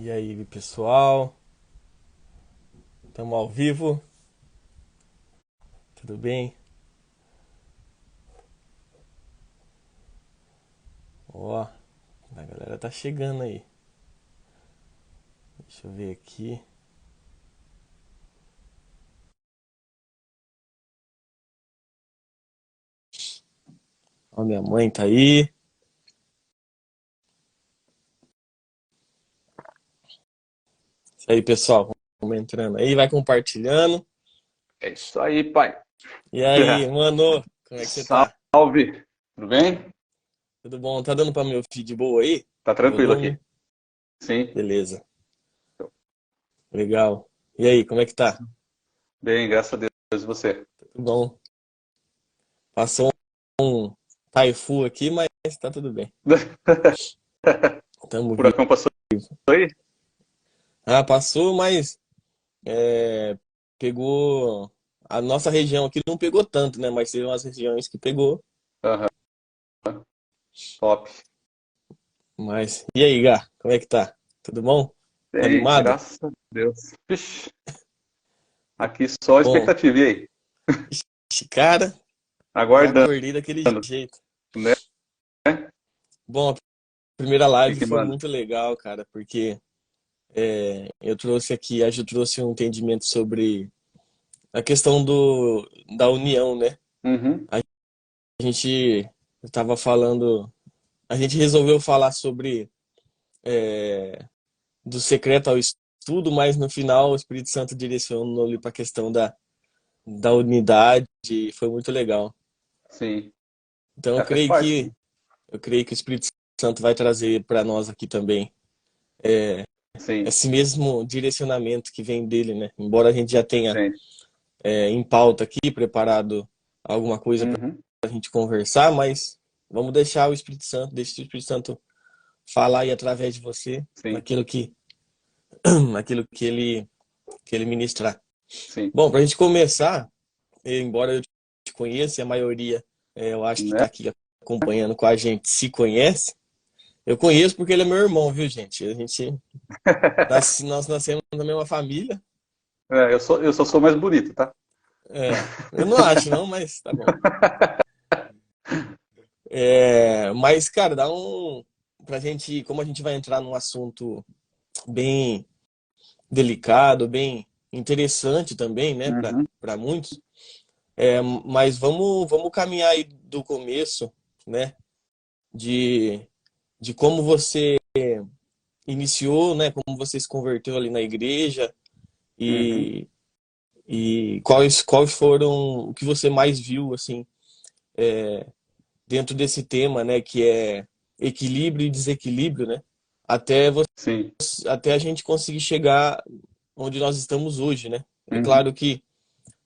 E aí, pessoal? Estamos ao vivo? Tudo bem? Ó, a galera tá chegando aí. Deixa eu ver aqui. Ó, minha mãe tá aí. Isso aí, pessoal. Vamos entrando aí, vai compartilhando. É isso aí, pai. E aí, mano? Como é que você tá? Salve! Tudo bem? Tudo bom? Tá dando pra meu feed boa aí? Tá O tranquilo volume? aqui? Sim. Beleza. Legal. E aí, como é que tá? Bem, graças a Deus. E você? Tudo bom? Passou um taifu aqui, mas tá tudo bem. O Tamo vivo. furacão passou aí? Ah, passou, mas pegou. A nossa região aqui não pegou tanto, né? Mas teve umas regiões que pegou. Aham, top. Mas. E aí, Gá? Como é que tá? Tudo bom? Tá Bem, animado? graças a Deus. Vixe, aqui só Bom, expectativa. E aí? esse cara, já Aguardando, acordei daquele jeito. né? Bom, a primeira O live que foi manda? muito legal, cara, porque eu trouxe aqui, a Ju trouxe um entendimento sobre a questão da união, né? Uhum, A gente estava falando, a gente resolveu falar sobre do secreto ao estudo, mas no final o Espírito Santo direcionou ali para a questão da unidade, e foi muito legal. sim. Então É, faz parte, né? eu creio que o Espírito Santo vai trazer para nós aqui também Sim, esse mesmo direcionamento que vem dele, né? Embora a gente já tenha sim. em pauta aqui preparado alguma coisa para Uhum, a gente conversar, mas vamos deixar o Espírito Santo, deixa o Espírito Santo falar aí através de você sim, naquilo que naquilo que ele ministrar. sim. Bom, para a gente começar, embora eu te conheça, e a maioria, eu acho que está Né? aqui acompanhando com a gente, se conhece. Eu conheço porque ele é meu irmão, viu, gente? A gente nós nascemos na mesma família. É, eu só sou mais bonito, tá? Eu não acho, não, mas tá bom. Mas, cara, dá um. Pra gente, como a gente vai entrar num assunto bem delicado, bem interessante também, né, Uhum, para muitos. Mas vamos caminhar aí do começo, né, de, de como você iniciou, né, como você se converteu ali na igreja uhum, e, e quais foram o que você mais viu, assim, dentro desse tema, né, que é equilíbrio e desequilíbrio, né, até, sim. até a gente conseguir chegar onde nós estamos hoje, né. É Uhum, claro que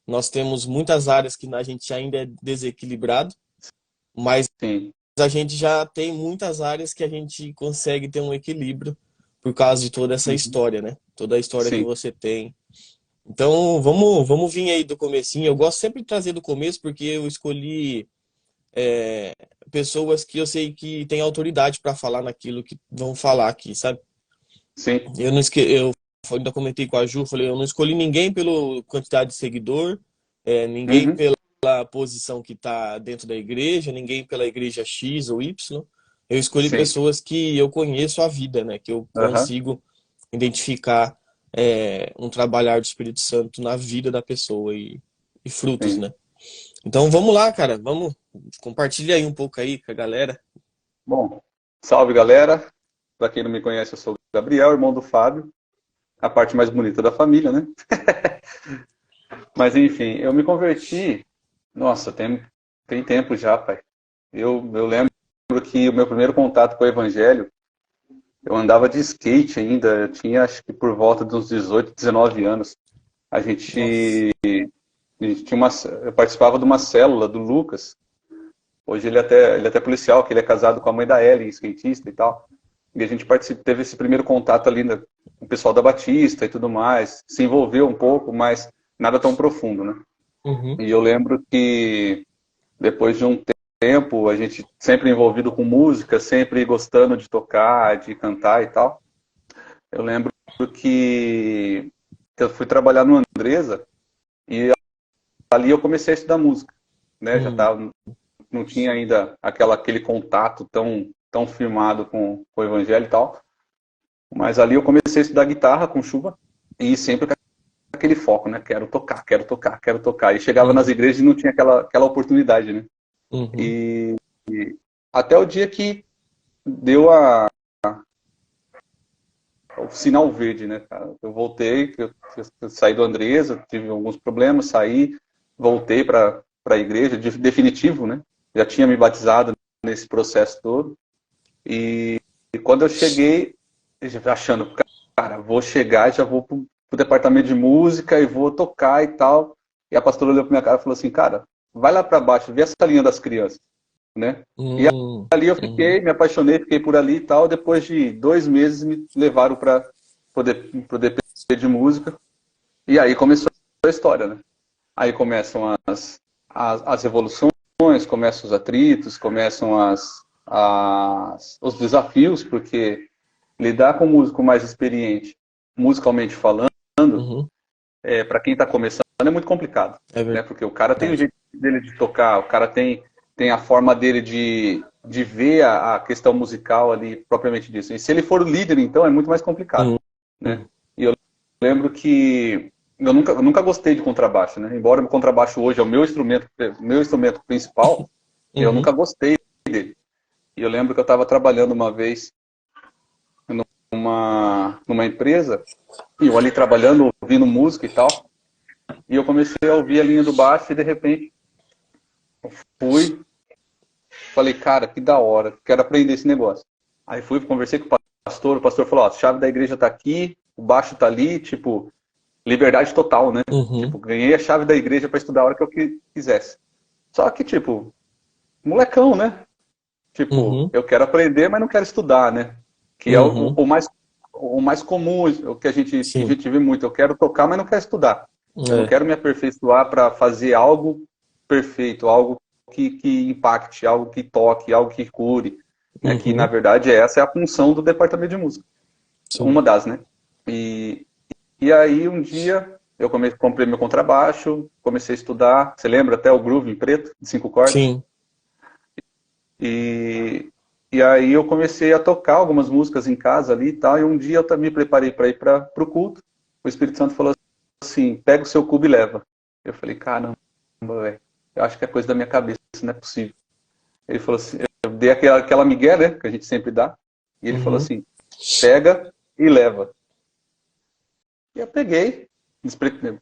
nós temos muitas áreas que a gente ainda é desequilibrado, mas sim. a gente já tem muitas áreas que a gente consegue ter um equilíbrio por causa de toda essa Uhum, história, né? Toda a história que sim. você tem. Então, vamos vir aí do comecinho. Eu gosto sempre de trazer do começo porque eu escolhi pessoas que eu sei que têm autoridade para falar naquilo que vão falar aqui, sabe? Sim. Eu não esque... eu ainda comentei com a Ju, falei, eu não escolhi ninguém pela quantidade de seguidor, ninguém Uhum, pela posição que está dentro da igreja, ninguém pela igreja X ou Y. Eu escolhi sim. pessoas que eu conheço a vida, né? Que eu Aham, consigo identificar um trabalhar do Espírito Santo na vida da pessoa e frutos, sim. né? Então vamos lá, cara, vamos compartilha aí um pouco aí com a galera. Bom, salve galera. Pra quem não me conhece, eu sou o Gabriel, irmão do Fábio, a parte mais bonita da família, né? Mas enfim, eu me converti, nossa, tem tempo já, pai. Eu lembro que o meu primeiro contato com o Evangelho, eu andava de skate ainda, eu tinha acho que por volta dos 18, 19 anos. A Nossa, gente, a gente tinha eu participava de uma célula do Lucas. Hoje ele é até policial, que ele é casado com a mãe da Ellen, skatista e tal. E a gente teve esse primeiro contato ali com o pessoal da Batista e tudo mais. Se envolveu um pouco, mas nada tão profundo, né? uhum, E eu lembro que depois de um tempo, a gente sempre envolvido com música, sempre gostando de tocar, de cantar e tal. Eu lembro que eu fui trabalhar no Andresa e ali eu comecei a estudar música, né? Já Hum, tava, não tinha ainda aquele contato tão firmado com o evangelho e tal. Mas ali eu comecei a estudar guitarra com chuva e sempre com aquele foco, né? Quero tocar, quero tocar, quero tocar. E chegava nas uhum, igrejas e não tinha aquela oportunidade, né? uhum, E até o dia que deu o sinal verde, né, cara? Eu voltei, eu saí do Andresa, tive alguns problemas, saí, voltei para a igreja, definitivo, né? Já tinha me batizado nesse processo todo. E quando eu cheguei, achando, cara, vou chegar, já vou pro departamento de música e vou tocar e tal. E a pastora olhou pra minha cara e falou assim, cara, vai lá para baixo, vê essa linha das crianças, né? E ali eu uhum, fiquei, me apaixonei, fiquei por ali e tal. Depois de 2 meses me levaram para pro DP de música. E aí começou a história, né? Aí começam as revoluções, começam os atritos, começam os desafios, porque lidar com um músico mais experiente, musicalmente falando, uhum. para quem está começando é muito complicado, É né? Porque o cara tem o verdade. jeito dele de tocar, o cara tem a forma dele de ver a questão musical ali, propriamente disso. E se ele for o líder, então, é muito mais complicado, Uhum, né? E eu lembro que eu nunca gostei de contrabaixo, né? Embora o contrabaixo hoje é o meu instrumento principal, eu uhum, nunca gostei dele. E eu lembro que eu estava trabalhando uma vez numa empresa, e eu ali trabalhando, ouvindo música e tal, e eu comecei a ouvir a linha do baixo e de repente fui, falei, cara, que da hora, quero aprender esse negócio. Aí fui, conversei com o pastor falou, ó, a chave da igreja tá aqui, o baixo tá ali, tipo, liberdade total, né? uhum, Tipo, ganhei a chave da igreja para estudar a hora que eu quisesse. Só que, tipo, molecão, né? Tipo, uhum, eu quero aprender, mas não quero estudar, né? Que é uhum. o mais comum, o que a Sim. gente vê muito. Eu quero tocar, mas não quero estudar. Eu não É. quero me aperfeiçoar para fazer algo perfeito, algo que impacte, algo que toque, algo que cure. Né? Que, na Uhum, verdade, essa é a função do departamento de música. sim. Uma das, né? E, e aí, um dia, eu comprei meu contrabaixo, comecei a estudar. Você lembra até o groove em preto, de 5 cordas? Sim. E, e aí eu comecei a tocar algumas músicas em casa ali e tal. E um dia eu também me preparei para ir para o culto. O Espírito Santo falou assim: pega o seu cubo e leva. Eu falei: caramba, velho, eu acho que é coisa da minha cabeça, não é possível. Ele falou assim: eu dei aquela migué, né, que a gente sempre dá. E ele falou Uhum, assim: pega e leva. E eu peguei,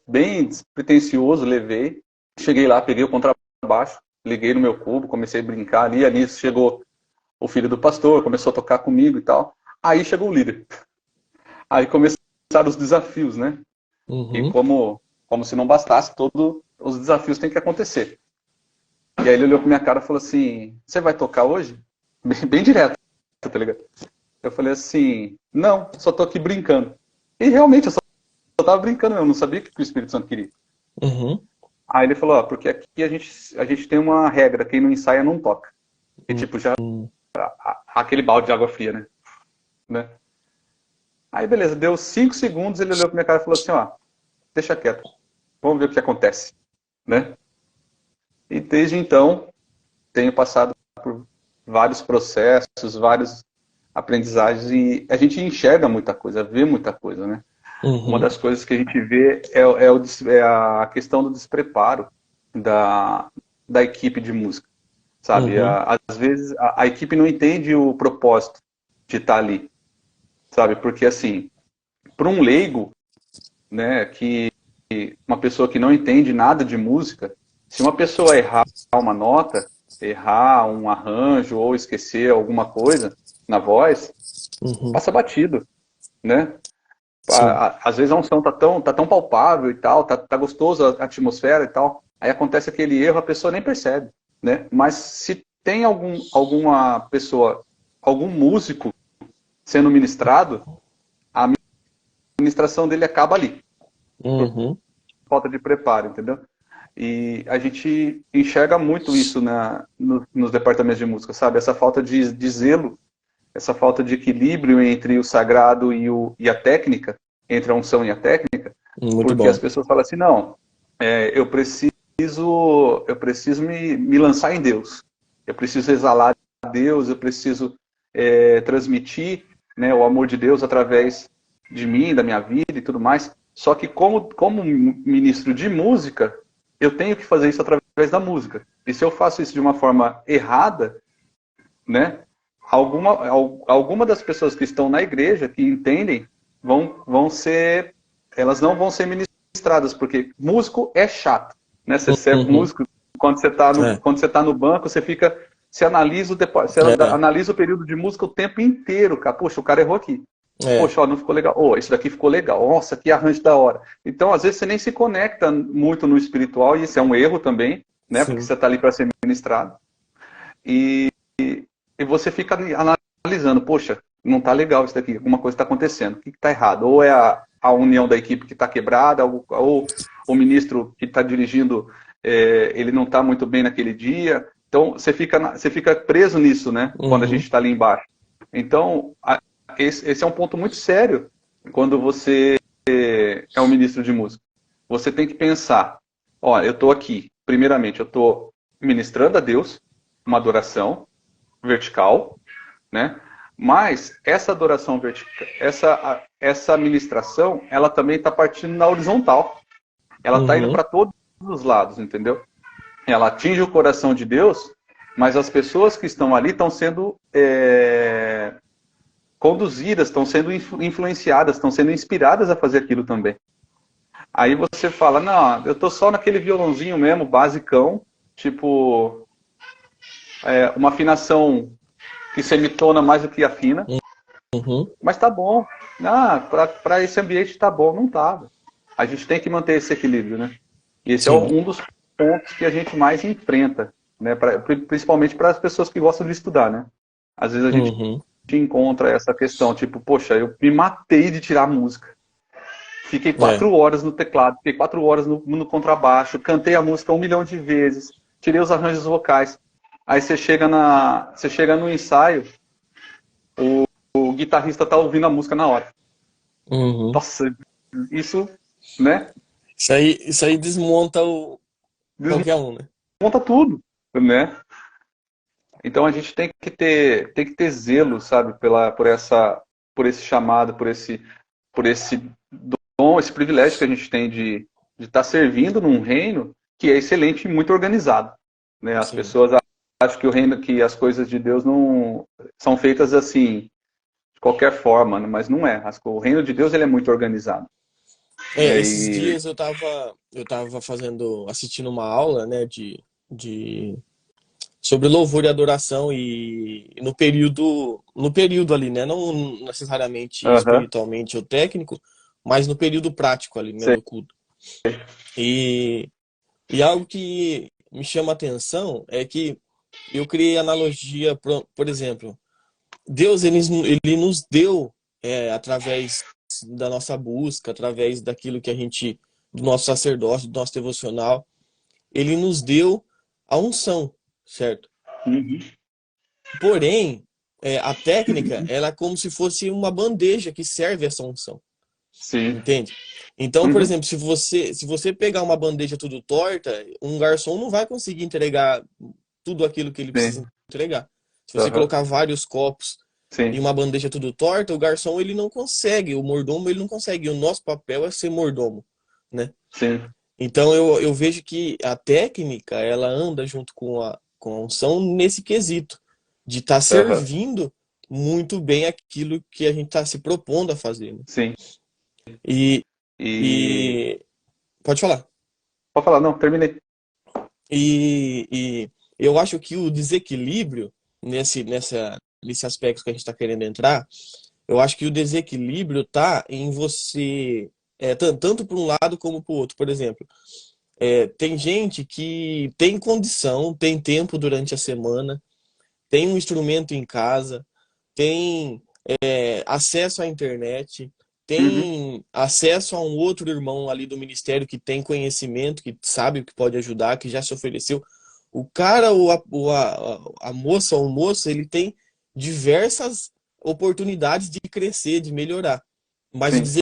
bem despretensioso, levei. Cheguei lá, peguei o contrabaixo, liguei no meu cubo, comecei a brincar ali. Ali chegou o filho do pastor, começou a tocar comigo e tal. Aí chegou o líder. Aí começaram os desafios, né? E uhum, como se não bastasse, todos os desafios têm que acontecer. E aí ele olhou pra minha cara e falou assim: você vai tocar hoje? Bem direto, tá ligado? Eu falei assim: não, só tô aqui brincando. E realmente, eu só tava brincando, eu não sabia o que o Espírito Santo queria. uhum, Aí ele falou: ó, porque aqui a gente tem uma regra, quem não ensaia não toca. E tipo, já uhum, aquele balde de água fria, né? Aí beleza, deu 5 segundos, ele olhou pra minha cara e falou assim: ó, deixa quieto, vamos ver o que acontece, né? E desde então, tenho passado por vários processos, vários aprendizagens e a gente enxerga muita coisa, vê muita coisa, né? Uma uhum, das coisas que a gente vê é a questão do despreparo da, da equipe de música, sabe? uhum, Às vezes a equipe não entende o propósito de estar ali, sabe? Porque assim, para um leigo, né, que uma pessoa que não entende nada de música, se uma pessoa errar uma nota, errar um arranjo ou esquecer alguma coisa na voz, uhum, passa batido, né? sim. Às vezes a unção tá tão palpável e tal, tá gostoso a atmosfera e tal, aí acontece aquele erro, a pessoa nem percebe, né? Mas se tem alguma pessoa, algum músico sendo ministrado, a ministração dele acaba ali, por Uhum, falta de preparo, entendeu? E a gente enxerga muito isso nos departamentos de música, sabe? Essa falta de zelo essa falta de equilíbrio entre o sagrado e a técnica, entre a unção e a técnica, Muito porque as bom. pessoas falam assim, não, eu preciso me lançar em Deus, eu preciso exalar a Deus, eu preciso transmitir, né, o amor de Deus através de mim, da minha vida e tudo mais. Só que como ministro de música, eu tenho que fazer isso através da música. E se eu faço isso de uma forma errada, né, alguma das pessoas que estão na igreja, que entendem, elas não vão ser ministradas, porque músico é chato, né? Você é Uhum. músico, quando você está É, no banco, você analisa é, analisa o período de música o tempo inteiro, cara. Poxa, o cara errou aqui. é. Poxa, ó, não ficou legal. Oh, isso daqui ficou legal. Nossa, que arranjo da hora. Então, às vezes, você nem se conecta muito no espiritual, e isso é um erro também, né? Porque Sim. você está ali para ser ministrado. E, e você fica analisando, poxa, não está legal isso daqui, alguma coisa está acontecendo, o que está errado? Ou é a união da equipe que está quebrada, ou o ministro que está dirigindo, ele não está muito bem naquele dia. Então, você fica preso nisso, né? Quando a gente Uhum. está ali embaixo. Então, esse é um ponto muito sério quando você é um ministro de música. Você tem que pensar, olha, eu estou aqui, primeiramente, eu estou ministrando a Deus uma adoração vertical, né? Mas essa adoração vertical, essa ministração, ela também está partindo na horizontal. Ela está indo Uhum. para todos os lados, entendeu? Ela atinge o coração de Deus, mas as pessoas que estão ali estão sendo conduzidas, estão sendo influenciadas, estão sendo inspiradas a fazer aquilo também. Aí você fala, não, eu tô só naquele violãozinho mesmo, basicão, tipo uma afinação que semitona mais do que afina, Uhum. mas tá bom. Ah, para esse ambiente tá bom, não tá. A gente tem que manter esse equilíbrio, né? E esse é Sim. um dos pontos que a gente mais enfrenta, né? Principalmente para as pessoas que gostam de estudar, né? Às vezes a gente Uhum. encontra essa questão, tipo, poxa, eu me matei de tirar a música. Fiquei É. 4 horas no teclado, fiquei 4 horas no contrabaixo, cantei a música 1 milhão de vezes, tirei os arranjos vocais. Aí você chega no ensaio, o guitarrista tá ouvindo a música na hora. Uhum. Nossa, isso, né? Isso aí desmonta qualquer um, né? Desmonta tudo, né? Então a gente tem que ter zelo, sabe, por esse chamado, por esse dom, esse privilégio que a gente tem de estar servindo num reino que é excelente e muito organizado, né? As Sim. pessoas acham que as coisas de Deus não são feitas assim de qualquer forma, né? Mas não é. O reino de Deus ele é muito organizado. É, Né? esses E dias eu tava assistindo uma aula, né, sobre louvor e adoração e no período ali, né, não necessariamente aham, espiritualmente ou técnico, mas no período prático ali, né, sei. do culto. E, e algo que me chama a atenção é que eu criei analogia, por exemplo, Deus ele nos deu através da nossa busca, através daquilo que a gente, do nosso sacerdócio, do nosso devocional, ele nos deu a unção, certo? Uhum. Porém, a técnica, ela é como se fosse uma bandeja que serve essa unção, Sim. entende? Então, por Uhum. exemplo, se você pegar uma bandeja tudo torta, um garçom não vai conseguir entregar tudo aquilo que ele precisa Sim. entregar. Se você Aham. colocar vários copos e Sim. uma bandeja tudo torta, o garçom ele não consegue, o mordomo ele não consegue. O nosso papel é ser mordomo, né? Sim. Então eu vejo que a técnica ela anda junto com a unção nesse quesito de estar Aham. servindo muito bem aquilo que a gente está se propondo a fazer, né? Sim. E, E e pode falar. pode falar, não, terminei. E eu acho que o desequilíbrio nesse aspecto que a gente está querendo entrar, eu acho que o desequilíbrio tá em você, tanto para um lado como para o outro. Por exemplo, tem gente que tem condição, tem tempo durante a semana, tem um instrumento em casa, tem acesso à internet, Uhum. tem acesso a um outro irmão ali do ministério que tem conhecimento, que sabe o que pode ajudar, que já se ofereceu. O cara ou a moça ou o moço, ele tem diversas oportunidades de crescer, de melhorar. Mas o sim,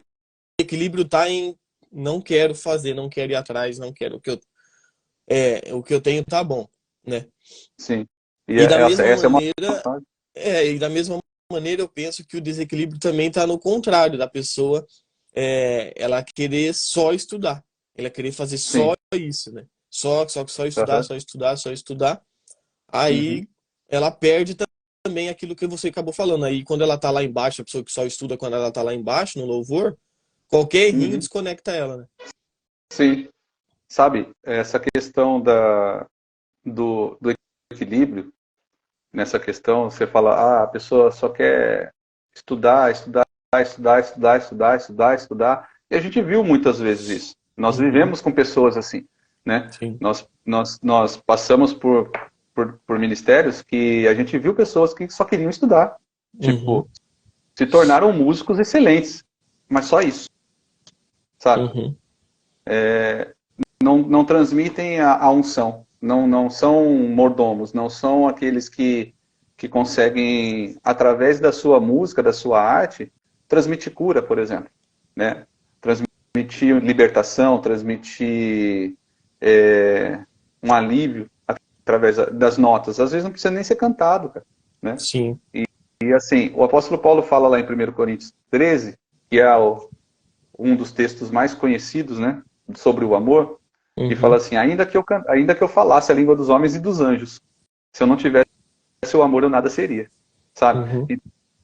desequilíbrio está em não quero fazer, não quero ir atrás, não quero o que eu tenho tá bom, né? sim. E E da essa, mesma essa é uma maneira, mensagem. e da mesma maneira eu penso que o desequilíbrio também está no contrário da pessoa, ela querer só estudar, ela querer fazer só Sim. isso, né? Só estudar, Aham. só estudar, só estudar. Uhum. Aí ela perde também aquilo que você acabou falando. Aí quando ela tá lá embaixo, a pessoa que só estuda quando ela tá lá embaixo no louvor, qualquer errinho Uhum. desconecta ela, né? Sim. Sabe, essa questão do equilíbrio, nessa questão, você fala, a pessoa só quer estudar, estudar, estudar, estudar, estudar, estudar, estudar. E a gente viu muitas vezes isso. Nós Uhum, vivemos com pessoas assim, né? sim. Nós passamos por ministérios que a gente viu pessoas que só queriam estudar. Uhum, Tipo, se tornaram músicos excelentes, mas só isso, sabe? uhum, Não transmitem a unção, não são mordomos, não são aqueles que conseguem, através da sua música, da sua arte, transmitir cura, por exemplo, né? Transmitir libertação, transmitir um alívio através das notas. Às vezes não precisa nem ser cantado, cara, né? sim. E assim, o apóstolo Paulo fala lá em 1 Coríntios 13, que é um dos textos mais conhecidos, né, sobre o amor, que fala Uhum, assim, ainda que eu falasse a língua dos homens e dos anjos, se eu não tivesse o amor, eu nada seria, sabe? uhum,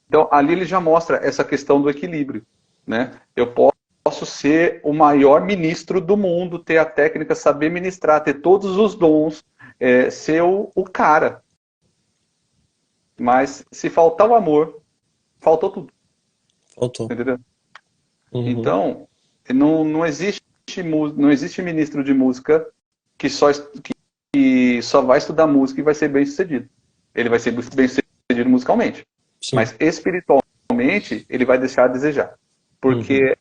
Então, ali ele já mostra essa questão do equilíbrio, né? Eu posso ser o maior ministro do mundo, ter a técnica, saber ministrar, ter todos os dons, ser o cara, mas se faltar o amor, faltou tudo, faltou. entendeu? Uhum, Então, não existe, não existe ministro de música que só vai estudar música e vai ser bem sucedido. Ele vai ser bem sucedido musicalmente, sim. mas espiritualmente ele vai deixar a desejar, Uhum, porque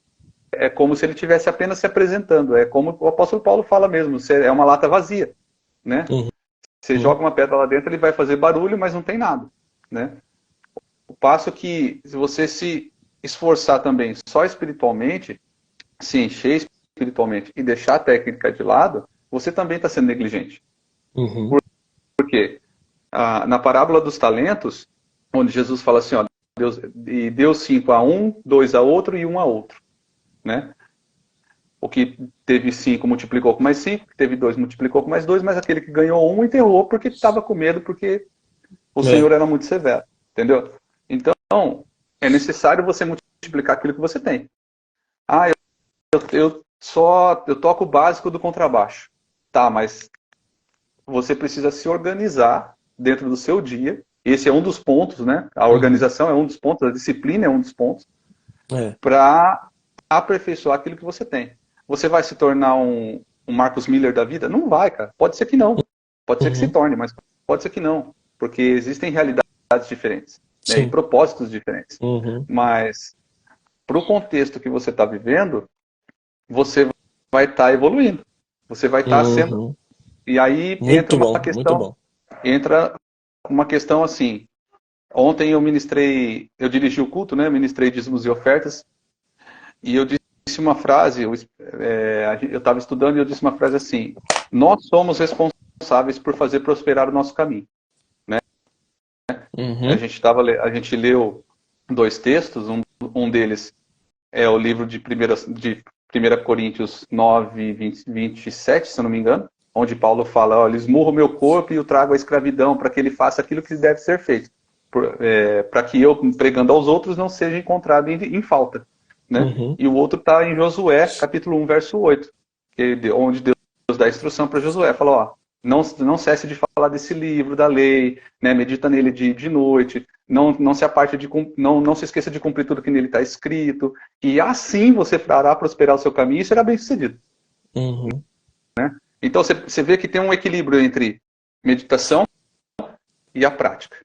é como se ele estivesse apenas se apresentando, é como o apóstolo Paulo fala mesmo, é uma lata vazia, né? uhum, Você joga uma pedra lá dentro, ele vai fazer barulho, mas não tem nada, né? O passo que, se você se esforçar também só espiritualmente, se encher espiritualmente e deixar a técnica de lado, você também está sendo negligente. uhum, Por quê? Na parábola dos talentos, onde Jesus fala assim, ó, deu 5 a um, 2 a outro e um a outro, né? O que teve 5 multiplicou com mais 5, que teve 2 multiplicou com mais 2, mas aquele que ganhou um enterrou porque estava com medo, porque o é. Senhor era muito severo, entendeu? Então, é necessário você multiplicar aquilo que você tem. Ah, eu toco o básico do contrabaixo. Tá, mas você precisa se organizar dentro do seu dia. Esse é um dos pontos, né? A Uhum, organização é um dos pontos, a disciplina é um dos pontos é. para aperfeiçoar aquilo que você tem. Você vai se tornar um Marcus Miller da vida? Não vai, cara. Pode ser que não. Pode ser que se Uhum, torne, mas pode ser que não. Porque existem realidades diferentes, né? E sim. propósitos diferentes. Uhum, Mas para o contexto que você está vivendo, você vai estar evoluindo. Você vai estar sendo. uhum. E aí Muito bom, muito bom. entra uma questão assim. Ontem eu dirigi o culto, né? Ministrei dízimos e ofertas, e eu disse uma frase, eu estava estudando e eu disse uma frase assim: nós somos responsáveis por fazer prosperar o nosso caminho. Uhum, A gente leu dois textos, um deles é o livro de 1 Coríntios 9, 27, se eu não me engano, onde Paulo fala, ó, ele esmurra o meu corpo e o trago à escravidão, para que ele faça aquilo que deve ser feito, para que eu, pregando aos outros, não seja encontrado em falta. Né? uhum, E o outro está em Josué, capítulo 1, verso 8, onde Deus dá a instrução para Josué, fala, ó, não cesse de falar desse livro da lei, né? Medita nele de noite, não se aparte não se esqueça de cumprir tudo que nele está escrito, e assim você fará prosperar o seu caminho e será bem sucedido. uhum, Então você vê que tem um equilíbrio entre meditação e a prática,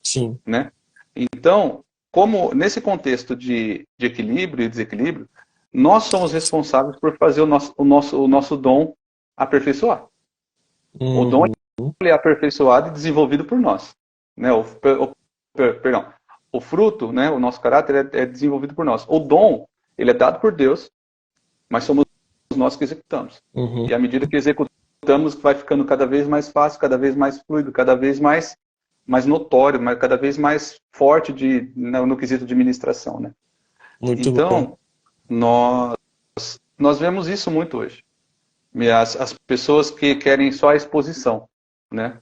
sim. né? Então, como nesse contexto de equilíbrio e desequilíbrio, nós somos responsáveis por fazer o nosso dom aperfeiçoar. O dom Uhum, ele é aperfeiçoado e desenvolvido por nós, né? Perdão. o fruto, né, o nosso caráter é desenvolvido por nós. O dom, ele é dado por Deus, mas somos nós que executamos. Uhum. E à medida que executamos, vai ficando cada vez mais fácil, cada vez mais fluido, cada vez mais notório, mas cada vez mais forte no quesito de ministração, né? Muito bom. Então, nós vemos isso muito hoje. As pessoas que querem só a exposição, né?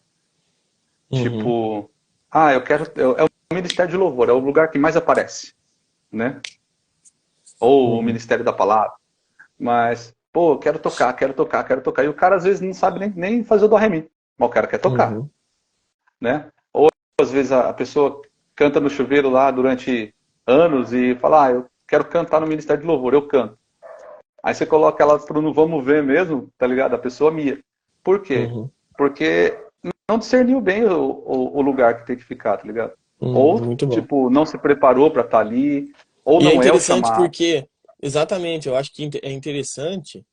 Uhum. Tipo, eu quero... É o Ministério de Louvor, é o lugar que mais aparece, né? Ou o Uhum. Ministério da Palavra. Mas, pô, quero tocar, quero tocar, quero tocar. E o cara às vezes não sabe nem fazer o dó ré mi, mas o cara quer tocar, Uhum. né? Ou às vezes a pessoa canta no chuveiro lá durante anos e fala, eu quero cantar no Ministério de Louvor, eu canto. Aí você coloca ela no vamos ver mesmo, tá ligado? A pessoa mia. Por quê? Uhum. Porque não discerniu bem o lugar que tem que ficar, tá ligado? Ou, Muito bom. tipo, não se preparou para estar ali, ou E é não é o interessante chamado. porque, exatamente, eu acho que é interessante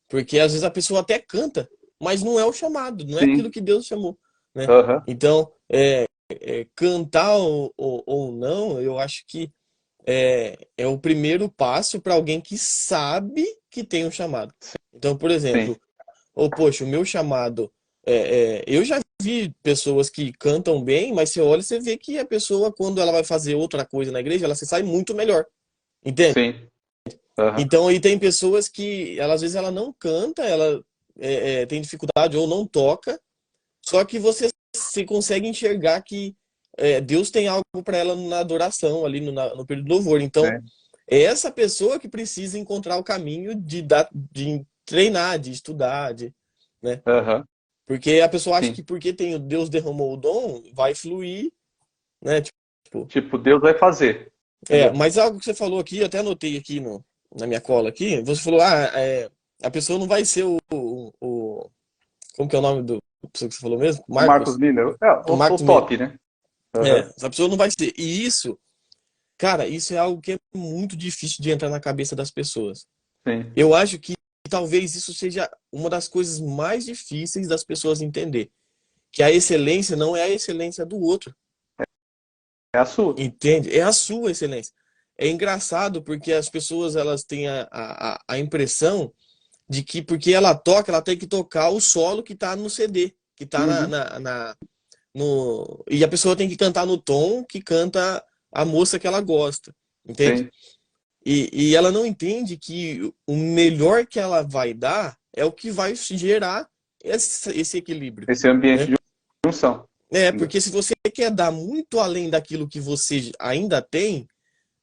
porque às vezes a pessoa até canta, mas não é o chamado, não é aquilo Sim. que Deus chamou, né? Aham. Então, cantar ou não, eu acho que é o primeiro passo para alguém que sabe que tem um chamado. Então, por Sim. exemplo, poxa, o meu chamado. Eu já vi pessoas que cantam bem, mas você olha e você vê que a pessoa, quando ela vai fazer outra coisa na igreja, ela se sai muito melhor. Entende? Sim. Aham. Então, aí tem pessoas que, às vezes, ela não canta, ela tem dificuldade ou não toca, só que você se consegue enxergar que Deus tem algo para ela na adoração, ali no período do louvor. Então, É. é essa pessoa que precisa encontrar o caminho de treinar, de estudar, né? Aham. Porque a pessoa acha Sim. que porque Deus derramou o dom, vai fluir, né? Tipo, Tipo, Deus vai fazer. Entendeu? mas algo que você falou aqui, eu até anotei aqui na minha cola aqui, você falou, a pessoa não vai ser como que é o nome do pessoa que você falou mesmo? O Marcos Marcos? Miller. O O Marcos Miller. top, né? Aham. Essa pessoa não vai ser. E isso, cara, isso é algo que é muito difícil de entrar na cabeça das pessoas. Sim. Eu acho que talvez isso seja uma das coisas mais difíceis das pessoas entender, que a excelência não é a excelência do outro. É a sua. Entende? É a sua excelência. É engraçado porque as pessoas elas têm a impressão de que porque ela toca, ela tem que tocar o solo que está no CD, que está Uhum. no... E a pessoa tem que cantar no tom que canta a moça que ela gosta, entende? Sim. E ela não entende que o melhor que ela vai dar é o que vai gerar esse equilíbrio, Esse ambiente né? de junção. Entendeu? Porque se você quer dar muito além daquilo que você ainda tem,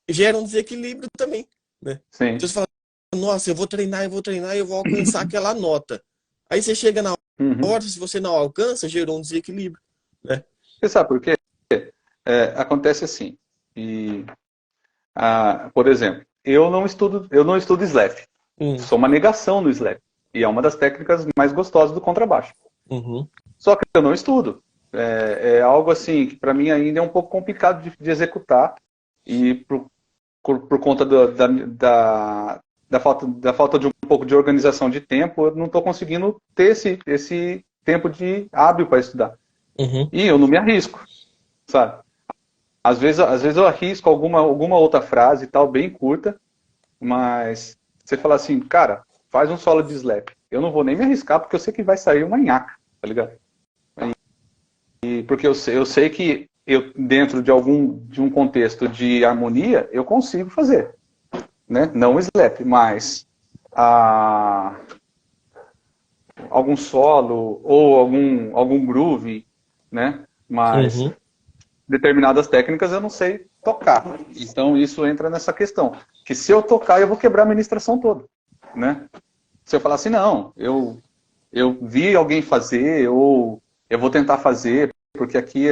gera um desequilíbrio também, né? Então Sim. você fala, nossa, eu vou treinar, eu vou alcançar aquela nota. Aí você chega na Uhum. hora, se você não alcança, gerou um desequilíbrio, né? Você sabe por quê? Acontece assim. E, por exemplo, eu não estudo slap. Hum, Sou uma negação no slap. E é uma das técnicas mais gostosas do contrabaixo. uhum, Só que eu não estudo. É algo assim que para mim ainda é um pouco complicado de executar. E por conta da falta de um pouco de organização de tempo, eu não estou conseguindo ter esse tempo de hábil para estudar. uhum, E eu não me arrisco, sabe? Às vezes eu arrisco alguma outra frase e tal, bem curta, mas você fala assim, cara, faz um solo de slap. Eu não vou nem me arriscar porque eu sei que vai sair uma nhaca, tá ligado? Porque eu sei que dentro de um contexto de harmonia, eu consigo fazer, né? Não o slap, mas a, algum solo ou algum groove, né? Mas uhum, determinadas técnicas eu não sei tocar. Então isso entra nessa questão, que se eu tocar eu vou quebrar a ministração toda, né? Se eu falar assim, não, eu vi alguém fazer ou eu vou tentar fazer porque aqui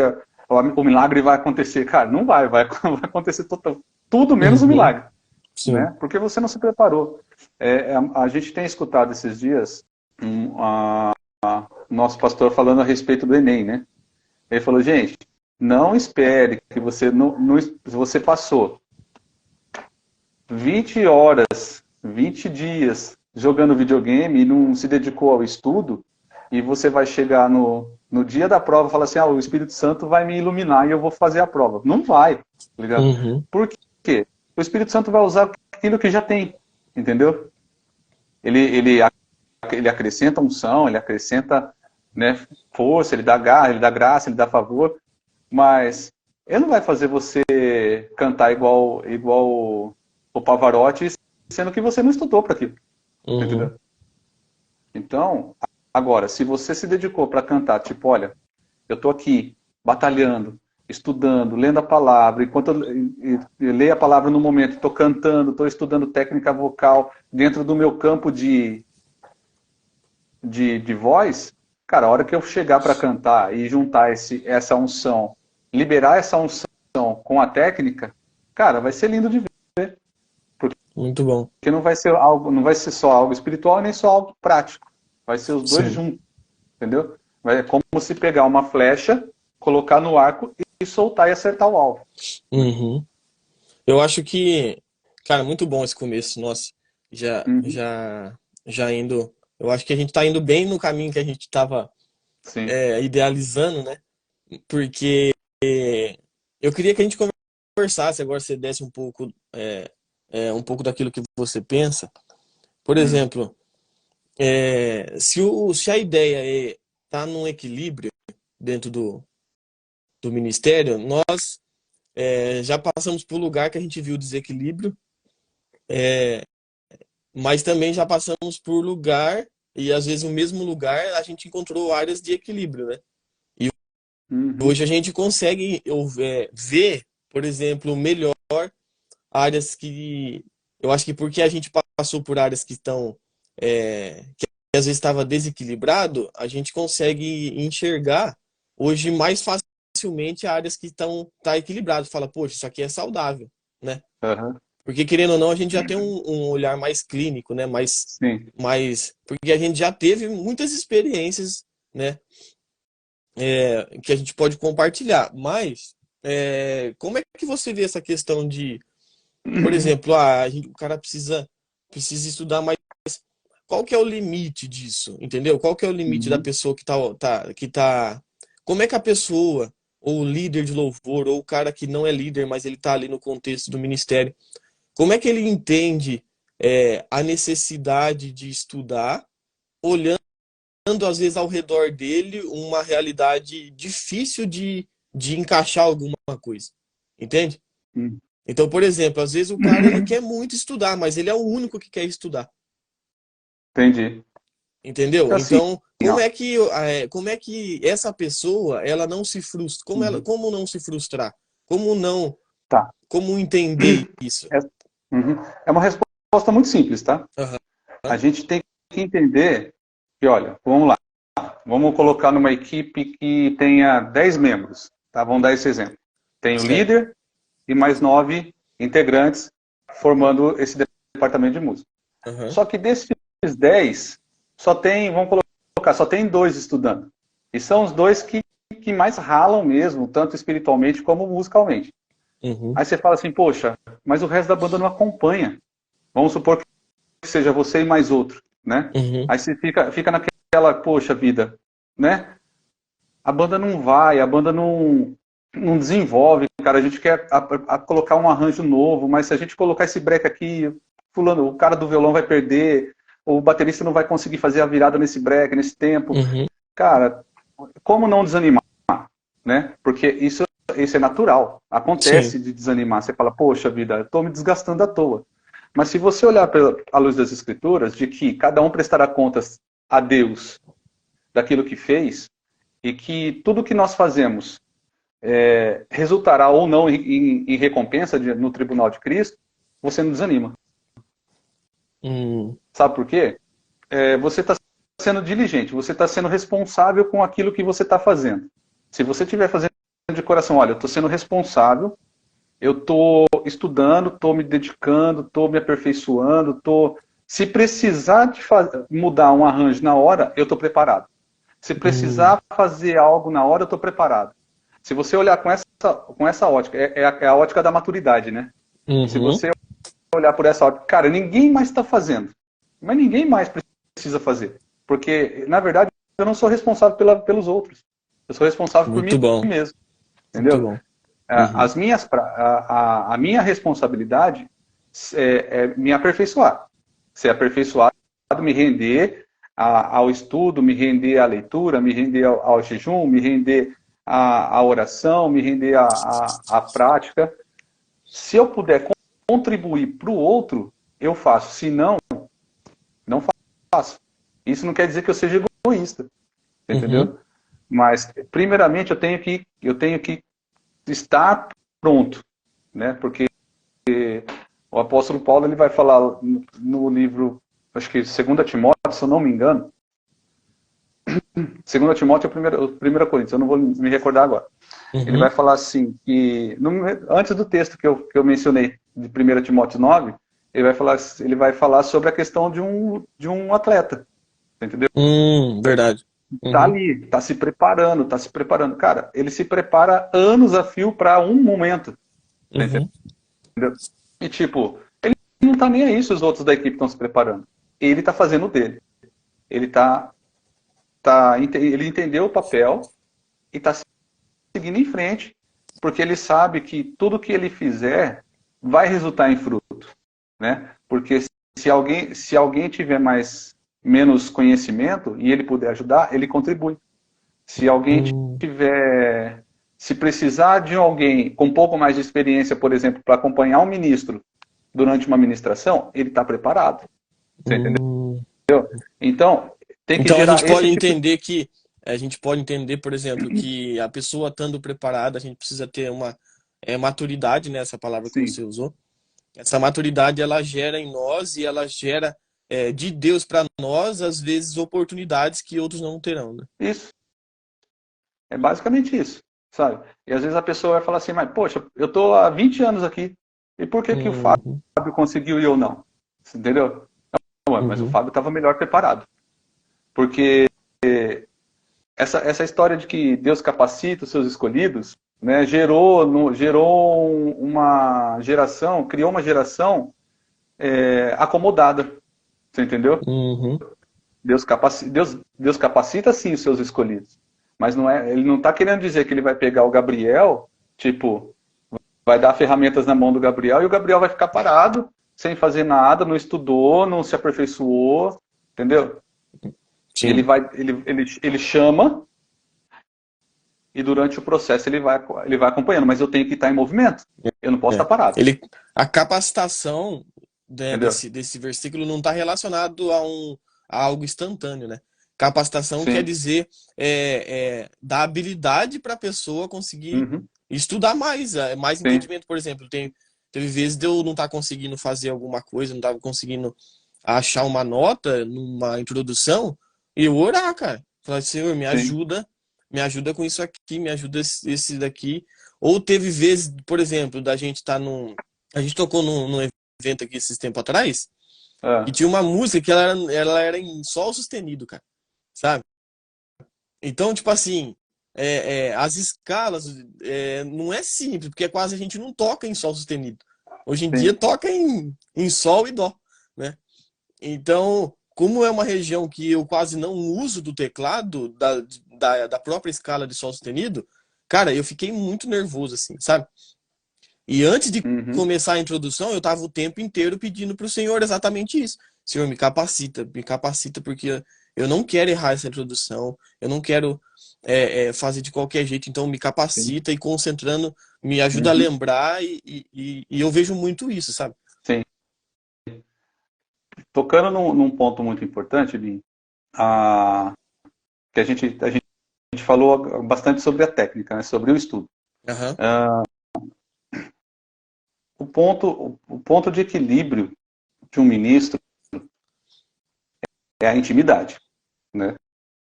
o milagre vai acontecer. Cara, não vai acontecer tudo menos o uhum, milagre, sim, né? Porque você não se preparou. A gente tem escutado esses dias nosso pastor falando a respeito do Enem, né? Ele falou, gente, não espere que você você passou 20 horas, 20 dias jogando videogame e não se dedicou ao estudo, e você vai chegar no dia da prova, fala assim, o Espírito Santo vai me iluminar e eu vou fazer a prova. Não vai, tá ligado? Uhum. Por quê? O Espírito Santo vai usar aquilo que já tem, entendeu? Ele acrescenta unção, ele acrescenta, né, força, ele dá garra, ele dá graça, ele dá favor, mas ele não vai fazer você cantar igual o Pavarotti, sendo que você não estudou para aquilo, Uhum. entendeu? Então, agora, se você se dedicou para cantar, tipo, olha, eu estou aqui batalhando, estudando, lendo a palavra, enquanto eu leio a palavra no momento, estou cantando, estou estudando técnica vocal dentro do meu campo de voz, cara, a hora que eu chegar para cantar e juntar essa unção, liberar essa unção com a técnica, cara, vai ser lindo de ver, Muito bom. porque não vai ser só algo espiritual nem só algo prático, vai ser os dois Sim. juntos, entendeu? É como se pegar uma flecha, colocar no arco e soltar e acertar o alvo. Uhum. Eu acho que, cara, muito bom esse começo, nossa. Já, Uhum. já, já indo. Eu acho que a gente tá indo bem no caminho que a gente tava Sim. idealizando, né? Porque eu queria que a gente conversasse agora, você desse um pouco daquilo que você pensa. Por Uhum. exemplo, se a ideia é estar num equilíbrio dentro do ministério, nós já passamos por lugar que a gente viu desequilíbrio, mas também já passamos por lugar, e às vezes no mesmo lugar a gente encontrou áreas de equilíbrio, né? E Uhum. hoje a gente consegue ver, por exemplo, melhor áreas que eu acho que porque a gente passou por áreas que às vezes estava desequilibrado, a gente consegue enxergar hoje mais facilmente áreas que tá equilibrado. Fala, poxa, isso aqui é saudável, né? Uhum. Porque querendo ou não, a gente já tem um olhar mais clínico, né? Sim. Porque a gente já teve muitas experiências, né? Que a gente pode compartilhar. Mas como é que você vê essa questão de, por exemplo, o cara precisa estudar mais. Qual que é o limite disso? Entendeu? Qual que é o limite da Uhum. pessoa que tá. Como é que a pessoa, ou o líder de louvor, ou o cara que não é líder, mas ele tá ali no contexto do ministério, como é que ele entende a necessidade de estudar, olhando às vezes ao redor dele uma realidade difícil de encaixar alguma coisa? Entende? Uhum. Então, por exemplo, às vezes o cara ele quer muito estudar, mas ele é o único que quer estudar. Entendi. Entendeu? Assim, Então, ó, como é que essa pessoa, ela não se frustra? uhum. Como não se frustrar? Como não, Tá. como entender isso? É, uhum. É uma resposta muito simples, tá? Aham, A gente tem que entender que, olha, vamos lá, vamos colocar numa equipe que tenha 10 membros, tá? Vamos dar esse exemplo. Tem o certo. líder e mais 9 integrantes formando esse departamento de música. Aham, Só que desses 10, vamos colocar, só tem 2 estudando. E são os 2 que mais ralam mesmo, tanto espiritualmente como musicalmente. uhum, Aí você fala assim, poxa, mas o resto da banda não acompanha. Vamos supor que seja você e mais outro, né? uhum, Aí você fica naquela, poxa vida, né? A banda não vai, a banda não desenvolve, cara. A gente quer colocar um arranjo novo, mas se a gente colocar esse break aqui, fulano, o cara do violão vai perder, o baterista não vai conseguir fazer a virada nesse break, nesse tempo. uhum, Cara, como não desanimar, né? Porque isso é natural. sim, Acontece de desanimar. Você fala, poxa vida, eu estou me desgastando à toa. Mas se você olhar à luz das escrituras, de que cada um prestará contas a Deus daquilo que fez, e que tudo que nós fazemos resultará ou não em recompensa no tribunal de Cristo, você não desanima. hum, Sabe por quê? Você está sendo diligente, você está sendo responsável com aquilo que você está fazendo. Se você estiver fazendo de coração, olha, eu estou sendo responsável, eu estou estudando, estou me dedicando, estou me aperfeiçoando, estou. Se precisar mudar um arranjo na hora, eu estou preparado. Se hum, precisar fazer algo na hora, eu estou preparado. Se você olhar com essa ótica, é a ótica da maturidade, né? Se uhum, você olhar por essa ótica, cara, ninguém mais está fazendo. Mas ninguém mais precisa fazer. Porque, na verdade, eu não sou responsável pelos outros. Eu sou responsável por Muito mim bom, mesmo, muito entendeu? bom. Uhum, A minha responsabilidade é me aperfeiçoar. Ser aperfeiçoado, me render ao estudo, me render à leitura, me render ao jejum, me render à oração, me render à prática. Se eu puder contribuir para o outro, eu faço. Se não, não faço. Isso não quer dizer que eu seja egoísta, uhum, entendeu? Mas, primeiramente, eu tenho que estar pronto, né? Porque o apóstolo Paulo ele vai falar no livro, acho que 2 Timóteo, se eu não me engano. 2 Timóteo é o 1 Coríntios, eu não vou me recordar agora. Ele vai uhum. falar assim, que antes do texto que eu mencionei, de 1 Timóteo 9, ele vai falar sobre a questão de um atleta, entendeu? Verdade. Tá Uhum, ali, tá se preparando, tá se preparando. Cara, ele se prepara anos a fio para um momento, tá uhum, entendeu? E tipo, ele não tá nem aí se os outros da equipe estão se preparando. Ele tá fazendo o dele. Ele ele entendeu o papel e tá seguindo em frente, porque ele sabe que tudo que ele fizer vai resultar em fruto, né? Porque se alguém tiver menos conhecimento e ele puder ajudar, ele contribui. Se alguém uhum, tiver, se precisar de alguém com um pouco mais de experiência, por exemplo, para acompanhar um ministro durante uma ministração, ele está preparado. Você entendeu? uhum. Então, tem que Então gerar esse tipo de. a gente pode entender, por exemplo, que a pessoa estando preparada, a gente precisa ter uma maturidade, né, essa palavra que Sim, você usou. Essa maturidade ela gera em nós e ela gera de Deus para nós, às vezes, oportunidades que outros não terão, né? isso. É basicamente isso, sabe? E às vezes a pessoa vai falar assim, mas poxa, eu estou há 20 anos aqui, e por que que o Fábio Uhum, conseguiu e eu não? Entendeu? Não, mas o uhum, Fábio estava melhor preparado. Porque essa história de que Deus capacita os seus escolhidos, né, uma geração, criou uma geração acomodada, você entendeu? uhum. Deus capacita sim os seus escolhidos, mas ele não está querendo dizer que ele vai pegar o Gabriel, tipo, vai dar ferramentas na mão do Gabriel e o Gabriel vai ficar parado, sem fazer nada, não estudou, não se aperfeiçoou, entendeu? Ele Sim. vai, ele chama e durante o processo ele vai acompanhando, mas eu tenho que estar em movimento. Eu não posso estar É. parado, A capacitação, né, entendeu? desse versículo não está relacionado a algo instantâneo, né? Capacitação quer Sim. dizer dar habilidade para a pessoa conseguir Uhum. estudar mais, mais Sim. entendimento. Por exemplo, teve vezes de eu não estar conseguindo fazer alguma coisa, não estava conseguindo achar uma nota numa introdução, e eu orar, cara. Falar, Senhor, Sim. me ajuda com isso aqui, me ajuda esse daqui. Ou teve vezes, por exemplo, da gente estar num. A gente tocou num evento aqui esses tempos atrás, e Ah, tinha uma música que ela era em sol sustenido, cara. Sabe? Então, tipo assim, as escalas não é simples, porque quase a gente não toca em sol sustenido. Hoje em dia sim. toca em sol e dó, né? Então, como é uma região que eu quase não uso do teclado, da própria escala de sol sustenido, cara, eu fiquei muito nervoso, assim, sabe? E antes de Uhum. começar a introdução, eu estava o tempo inteiro pedindo para o Senhor exatamente isso. Senhor, me capacita, porque eu não quero errar essa introdução, eu não quero fazer de qualquer jeito, então me Sim. capacita e concentrando, me ajuda a Uhum. lembrar e eu vejo muito isso, sabe? Sim. Tocando num ponto muito importante, Lin, a, que a gente falou bastante sobre a técnica, né, sobre o estudo. Aham. O ponto de equilíbrio de um ministro é a intimidade, né?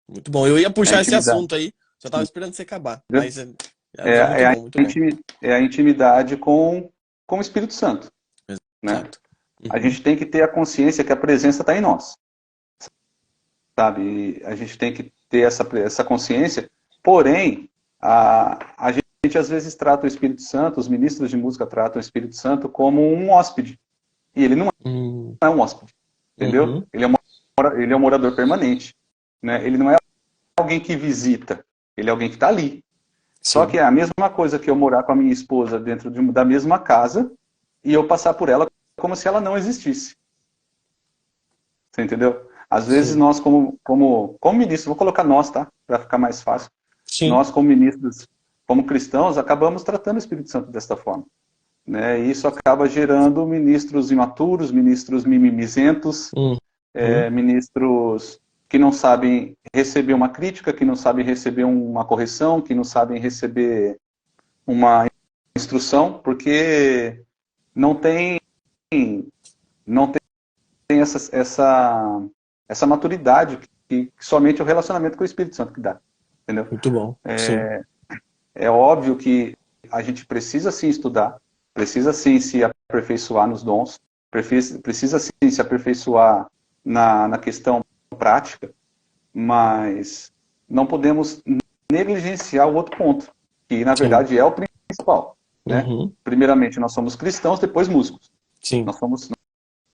Muito bom. Eu ia É a puxar esse intimidade. assunto aí, só tava esperando você acabar, Entendeu? mas É, muito é, a bom, muito bom. é a intimidade com o Espírito Santo, né? Exato. A Uhum. gente tem que ter a consciência que a presença está em nós, sabe? E a gente tem que ter essa consciência. Porém, a gente às vezes trata o Espírito Santo, os ministros de música tratam o Espírito Santo como um hóspede. E ele não Uhum. é um hóspede, entendeu? Uhum. Ele é um morador permanente, né? Ele não é alguém que visita. Ele é alguém que está ali. Só Sim. que é a mesma coisa que eu morar com a minha esposa dentro da mesma casa e eu passar por ela como se ela não existisse. Você entendeu? Às vezes Sim. nós, como ministros, vou colocar nós, tá? Para ficar mais fácil. Sim. Nós, como ministros, como cristãos, acabamos tratando o Espírito Santo desta forma. Né? E isso acaba gerando ministros imaturos, ministros mimimizentos, Uhum. ministros que não sabem receber uma crítica, que não sabem receber uma correção, que não sabem receber uma instrução, porque não tem, não tem essa maturidade que somente o relacionamento com o Espírito Santo que dá. Entendeu? Muito bom. Sim. É óbvio que a gente precisa sim estudar, precisa sim se aperfeiçoar nos dons, precisa sim se aperfeiçoar na questão prática, mas não podemos negligenciar o outro ponto, que na Sim. verdade é o principal. Né? Uhum. Primeiramente, nós somos cristãos, depois músicos. Sim. Nós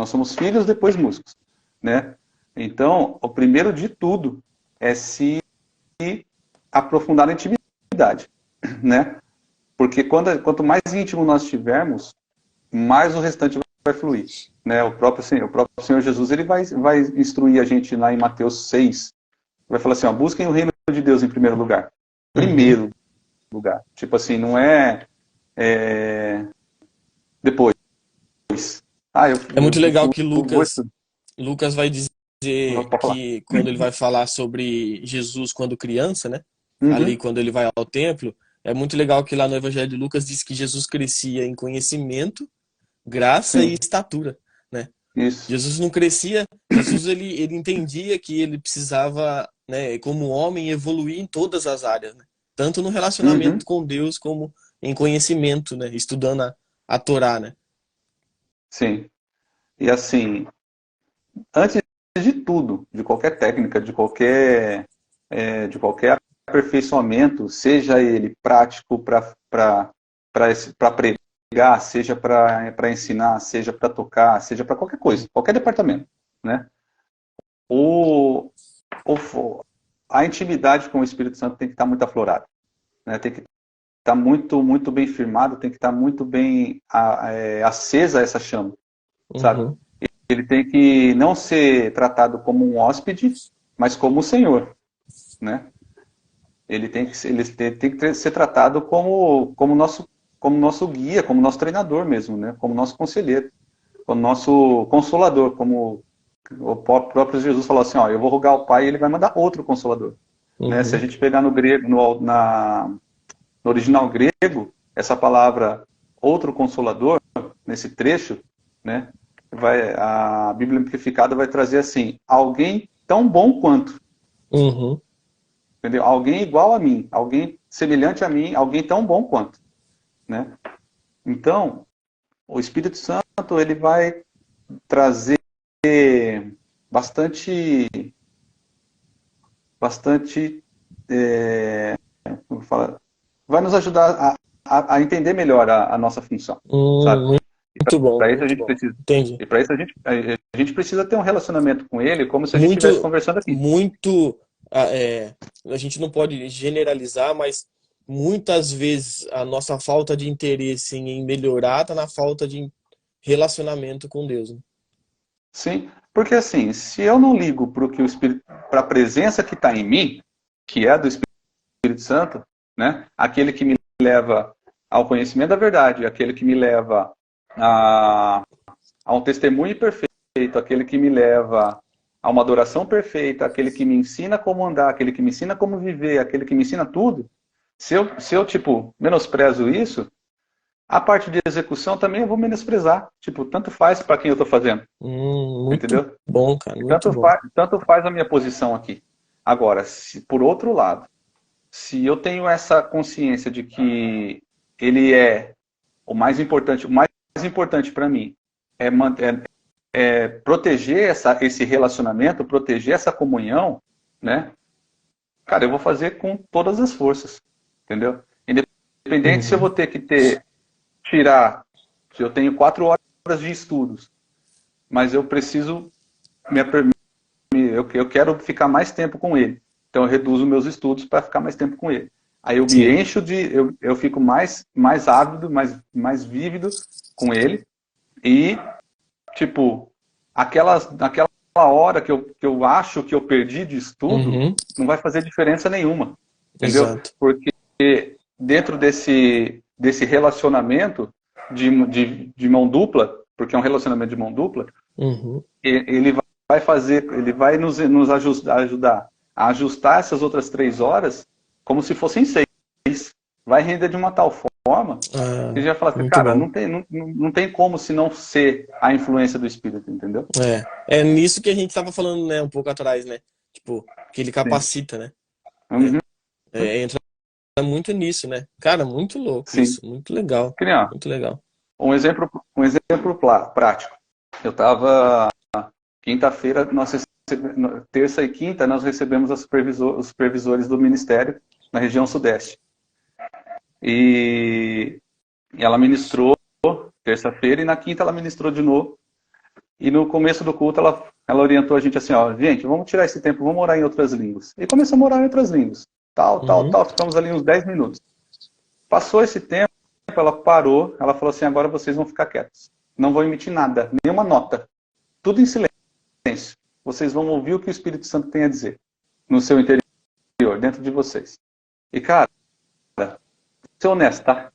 somos filhos, depois músicos. Né? Então, o primeiro de tudo é se aprofundar na intimidade. Né? Porque quanto mais íntimo nós estivermos, mais o restante vai fluir. Né? O próprio Senhor Jesus ele vai instruir a gente lá em Mateus 6. Vai falar assim, ó, busquem o reino de Deus em primeiro lugar. Uhum. Primeiro lugar. Tipo assim, não é depois. Ah, É muito legal eu que vou Lucas, estudar. Lucas vai dizer Pode falar. que quando ele vai falar sobre Jesus quando criança, né? Ali Uhum. quando ele vai ao templo, é muito legal que lá no Evangelho de Lucas diz que Jesus crescia em conhecimento, graça e Sim, estatura, né? isso. Jesus não crescia, Jesus ele entendia que ele precisava, né, como homem, evoluir em todas as áreas, né? Tanto no Uhum. relacionamento com Deus como em conhecimento, né? Estudando a Torá, né? Sim. E assim, antes de tudo, de qualquer técnica, de qualquer aperfeiçoamento, seja ele prático para pregar, seja para ensinar, seja para tocar, seja para qualquer coisa, qualquer departamento, né? O, a intimidade com o Espírito Santo tem que estar muito aflorada, né? Tem que estar muito, muito bem firmado, tem que estar muito bem acesa essa chama, sabe? Uhum. Ele tem que não ser tratado como um hóspede, mas como o Senhor, né? Ele tem que ser tratado como nosso guia, como nosso treinador mesmo, né? Como nosso conselheiro, como nosso consolador, como o próprio Jesus falou assim, ó, eu vou rogar ao Pai e ele vai mandar outro consolador. Né? Se a Uhum. gente pegar no grego, no original grego, essa palavra outro consolador, nesse trecho, né, a Bíblia Amplificada vai trazer assim, alguém tão bom quanto, Uhum. entendeu? Alguém igual a mim, alguém semelhante a mim, alguém tão bom quanto, né? Então, o Espírito Santo, ele vai trazer bastante, bastante, como fala, vai nos ajudar a entender melhor a nossa função, sabe? E Muito bom, para isso a muito gente bom. precisa, Entendi. e para isso a gente precisa ter um relacionamento com ele como se a gente estivesse Muito, conversando aqui. muito, a gente não pode generalizar, mas muitas vezes a nossa falta de interesse em melhorar está na falta de relacionamento com Deus, né? Sim, porque assim, se eu não ligo para a presença que está em mim, que é do Espírito Santo, né? Aquele que me leva ao conhecimento da verdade, aquele que me leva a, a um testemunho perfeito, aquele que me leva a uma adoração perfeita, aquele que me ensina como andar, aquele que me ensina como viver, aquele que me ensina tudo. Se eu tipo, menosprezo isso, a parte de execução também eu vou menosprezar. Tipo, tanto faz para quem eu estou fazendo, Muito entendeu? bom, cara, E muito tanto bom. faz, tanto faz a minha posição aqui. Agora, por outro lado, se eu tenho essa consciência de que ele é o mais importante para mim é proteger esse relacionamento, proteger essa comunhão, né? Cara, eu vou fazer com todas as forças, entendeu? Independente se eu vou Uhum. ter que se eu tenho 4 horas de estudos, mas eu preciso, eu quero ficar mais tempo com ele. Então eu reduzo meus estudos para ficar mais tempo com ele. Aí eu Sim. me encho eu fico mais ávido, mais vívido com ele. E, tipo, aquela hora que eu acho que eu perdi de estudo, Uhum. não vai fazer diferença nenhuma. Entendeu? Exato. Porque dentro desse relacionamento de mão dupla, porque é um relacionamento de mão dupla, Uhum. ele ele vai nos ajudar a ajustar essas outras 3 horas como se fossem 6. Vai render de uma tal forma que Ah, já fala assim, muito cara, bom. não tem como se não ser a influência do Espírito, entendeu? É nisso que a gente estava falando, né, um pouco atrás, né? Tipo, que ele Sim. capacita, né? Uhum. Entra muito nisso, né? Cara, muito louco Sim. isso, muito legal, Criar muito legal. um exemplo prático. Eu estava quinta-feira, terça e quinta, nós recebemos os supervisores do Ministério na região Sudeste. E ela ministrou terça-feira e na quinta ela ministrou de novo. E no começo do culto ela orientou a gente assim, ó, gente, vamos tirar esse tempo, vamos orar em outras línguas. E começamos a orar em outras línguas. Uhum. Ficamos ali uns 10 minutos. Passou esse tempo, ela parou, ela falou assim, agora vocês vão ficar quietos. Não vou emitir nada, nenhuma nota. Tudo em silêncio. Vocês vão ouvir o que o Espírito Santo tem a dizer no seu interior, dentro de vocês. E, cara, vou ser honesto, tá?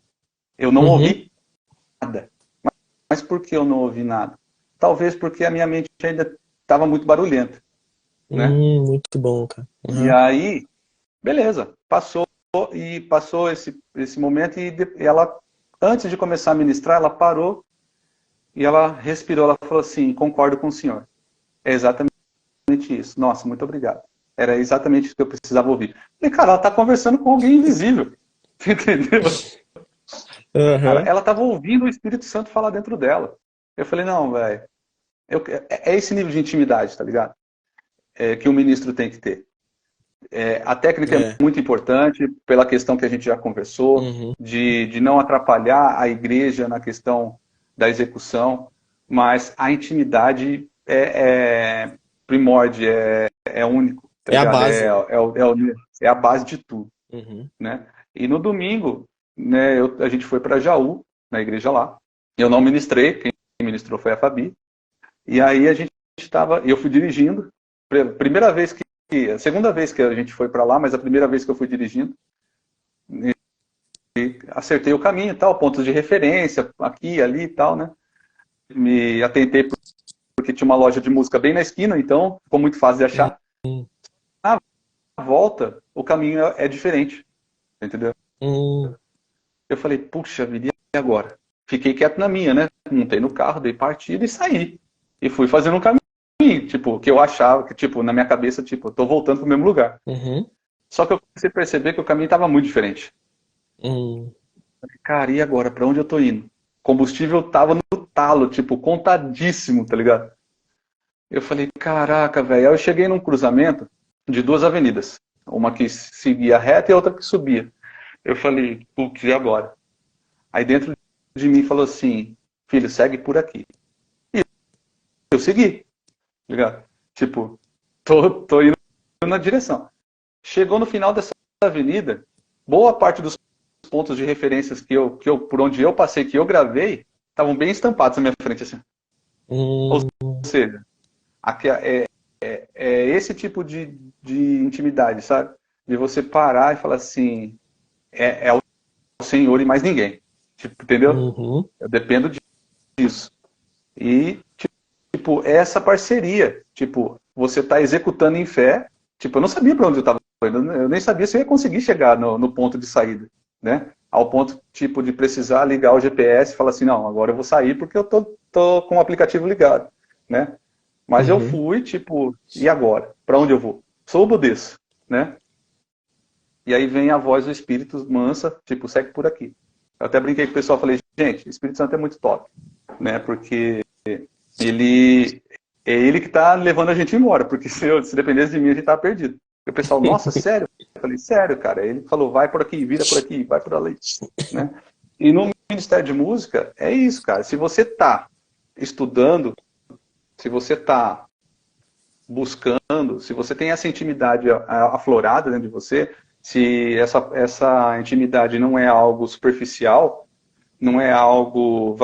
Eu não Uhum. ouvi nada. Mas por que eu não ouvi nada? Talvez porque a minha mente ainda estava muito barulhenta, né? Muito bom, cara. E Uhum. aí, beleza, passou esse momento e ela, antes de começar a ministrar, ela parou e ela respirou, ela falou assim, concordo com o senhor. É exatamente isso. Nossa, muito obrigado. Era exatamente isso que eu precisava ouvir. E, cara, ela tá conversando com alguém invisível. Entendeu? Cara, Uhum. ela tava ouvindo o Espírito Santo falar dentro dela. Eu falei, não, velho, é esse nível de intimidade, tá ligado? Que o ministro tem que ter. A técnica é É. muito importante, pela questão que a gente já conversou, Uhum. de não atrapalhar a igreja na questão da execução, mas a intimidade é primórdia, é único, tá É a ligado? base, né? É a base de tudo, Uhum. né? E no domingo, né, a gente foi para Jaú, na igreja lá. Eu não ministrei, quem ministrou foi a Fabi. E aí a gente estava, eu fui dirigindo, primeira vez a segunda vez que a gente foi para lá, mas a primeira vez que eu fui dirigindo, acertei o caminho e tal, pontos de referência, aqui, ali e tal, né? Me atentei porque tinha uma loja de música bem na esquina, então ficou muito fácil de achar. Uhum. Na volta, o caminho é diferente, entendeu? Uhum. Eu falei, puxa vida, e agora? Fiquei quieto na minha, né? Montei no carro, dei partida e saí. E fui fazendo um caminho, tipo, que eu achava que, tipo, na minha cabeça, tipo, eu tô voltando pro mesmo lugar. Uhum. Só que eu comecei a perceber que o caminho estava muito diferente. Uhum. Cara, e agora? Pra onde eu tô indo? Combustível tava no talo, tipo, contadíssimo, tá ligado? Eu falei, caraca, velho. Aí eu cheguei num cruzamento de duas avenidas. Uma que seguia reta e a outra que subia. Eu falei, putz, e agora? Aí dentro de mim falou assim, filho, segue por aqui. E eu segui, tá ligado? Tipo, tô indo na direção. Chegou no final dessa avenida, boa parte dos pontos de referências por onde eu passei, que eu gravei, estavam bem estampados na minha frente, assim. Ou Uhum. seja, aqui é esse tipo de intimidade, sabe? De você parar e falar assim, é o Senhor e mais ninguém. Tipo, entendeu? Uhum. Eu dependo disso. E, tipo, é essa parceria. Tipo, você está executando em fé. Tipo, eu não sabia para onde eu estava indo. Eu nem sabia se eu ia conseguir chegar no ponto de saída, né? Ao ponto, tipo, de precisar ligar o GPS e falar assim, não, agora eu vou sair porque eu tô com o aplicativo ligado, né? Mas eu Uhum. fui, tipo, e agora? Para onde eu vou? Subo ou desço, né? E aí vem a voz do Espírito mansa, tipo, segue por aqui. Eu até brinquei com o pessoal, falei, gente, o Espírito Santo é muito top, né? Porque ele é ele que está levando a gente embora, porque se dependesse de mim, a gente tava perdido. E o pessoal, nossa, sério? Eu falei, sério, cara. Ele falou, vai por aqui, vira por aqui, vai por ali, né? E no Ministério de Música, é isso, cara. Se você tá estudando, se você tá buscando, se você tem essa intimidade aflorada dentro de você, se essa intimidade não é algo superficial, não é algo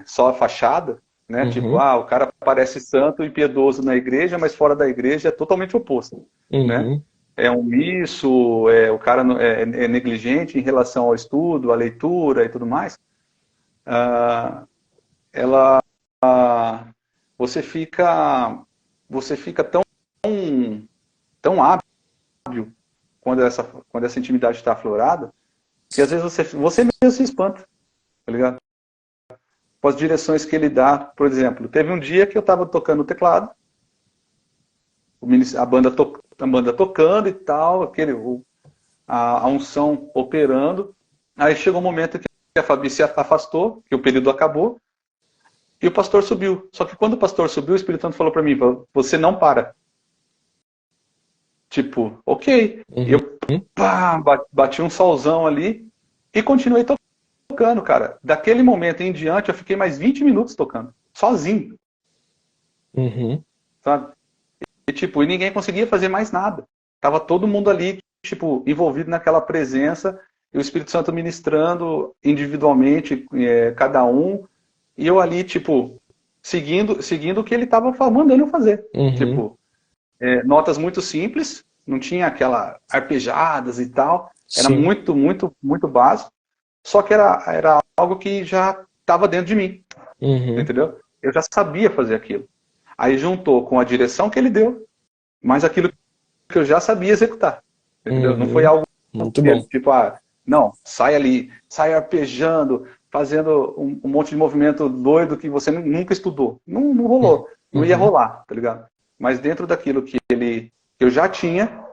só a fachada, né? Tipo, Uhum. o cara parece santo e piedoso na igreja, mas fora da igreja é totalmente oposto, né? Uhum. É omisso, o cara é negligente em relação ao estudo, à leitura e tudo mais. Ah, ela, ah, você fica, você fica tão hábil quando essa intimidade está aflorada, que às vezes você mesmo se espanta, tá ligado? Com as direções que ele dá. Por exemplo, teve um dia que eu estava tocando o teclado, a banda tocando e tal, a unção operando. Aí chegou um momento que a Fabi se afastou, que o período acabou, e o pastor subiu. Só que quando o pastor subiu, o Espírito Santo falou para mim, você não para. Tipo, ok. E Uhum. eu bati um solzão ali e continuei tocando, cara. Daquele momento em diante, eu fiquei mais 20 minutos tocando, sozinho, Uhum. sabe? E ninguém conseguia fazer mais nada. Tava todo mundo ali, tipo, envolvido naquela presença, e o Espírito Santo ministrando individualmente, cada um, e eu ali, tipo, seguindo o que ele estava mandando eu fazer. Uhum. Tipo, notas muito simples, não tinha aquela arpejadas e tal, era Sim. muito, muito, muito básico, só que era algo que já estava dentro de mim, Uhum. entendeu? Eu já sabia fazer aquilo. Aí juntou com a direção que ele deu, mas aquilo que eu já sabia executar, entendeu? Não foi Uhum. algo Muito dele, bom. tipo, não, sai ali, sai arpejando, fazendo um monte de movimento doido que você nunca estudou. Não rolou, não ia Uhum. rolar, tá ligado? Mas dentro daquilo que eu já tinha,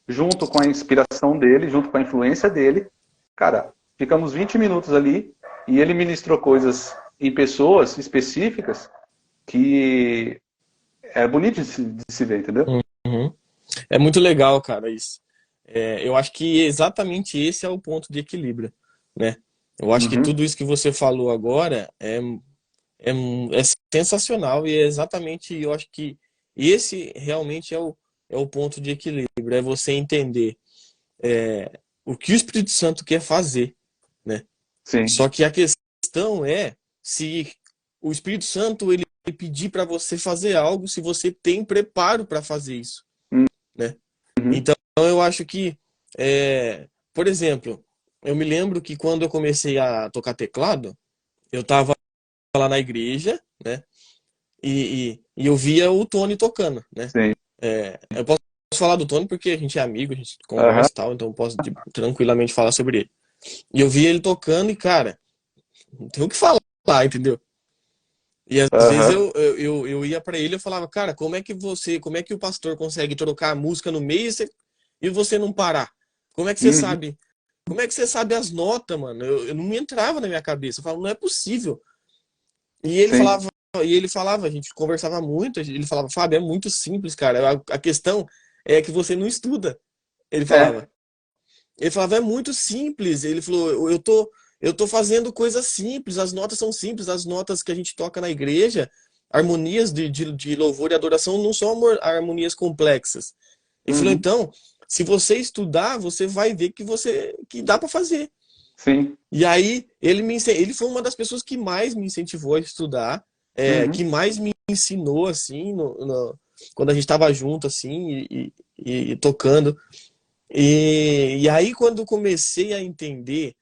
junto com a inspiração dele, junto com a influência dele, cara, ficamos 20 minutos ali e ele ministrou coisas em pessoas específicas que é bonito de se ver, entendeu? Uhum. É muito legal, cara, isso. Eu acho que exatamente esse é o ponto de equilíbrio, né? Eu acho que Uhum. tudo isso que você falou agora é sensacional e é exatamente, eu acho que esse realmente é o ponto de equilíbrio, é você entender o que o Espírito Santo quer fazer, né? Sim. Só que a questão é se o Espírito Santo ele pedir para você fazer algo, se você tem preparo para fazer isso, né? Uhum. Então eu acho que, por exemplo, eu me lembro que quando eu comecei a tocar teclado, eu estava lá na igreja, né? E eu via o Tony tocando, né? Sim. Eu posso falar do Tony porque a gente é amigo, a gente Aham. conversa e tal, então eu posso tranquilamente falar sobre ele. E eu via ele tocando e, cara, não tem o que falar, entendeu? E às vezes Aham. eu ia pra ele e eu falava, cara, como é que o pastor consegue trocar a música no meio e você não parar? Como é que você Uhum. sabe? Como é que você sabe as notas, mano? Eu não me entrava na minha cabeça. Eu falava, não é possível. E ele Sim. falava, a gente conversava muito, ele falava, Fábio, é muito simples, cara. A questão é que você não estuda. Ele É. falava. Ele falava, é muito simples. Ele falou, eu tô fazendo coisas simples, as notas são simples, as notas que a gente toca na igreja, harmonias de louvor e adoração não são harmonias complexas. Ele falou, Uhum. então, se você estudar, você vai ver que dá para fazer. Sim. E aí ele foi uma das pessoas que mais me incentivou a estudar, que Uhum. mais me ensinou assim, quando a gente estava junto assim e tocando. E aí, quando eu comecei a entender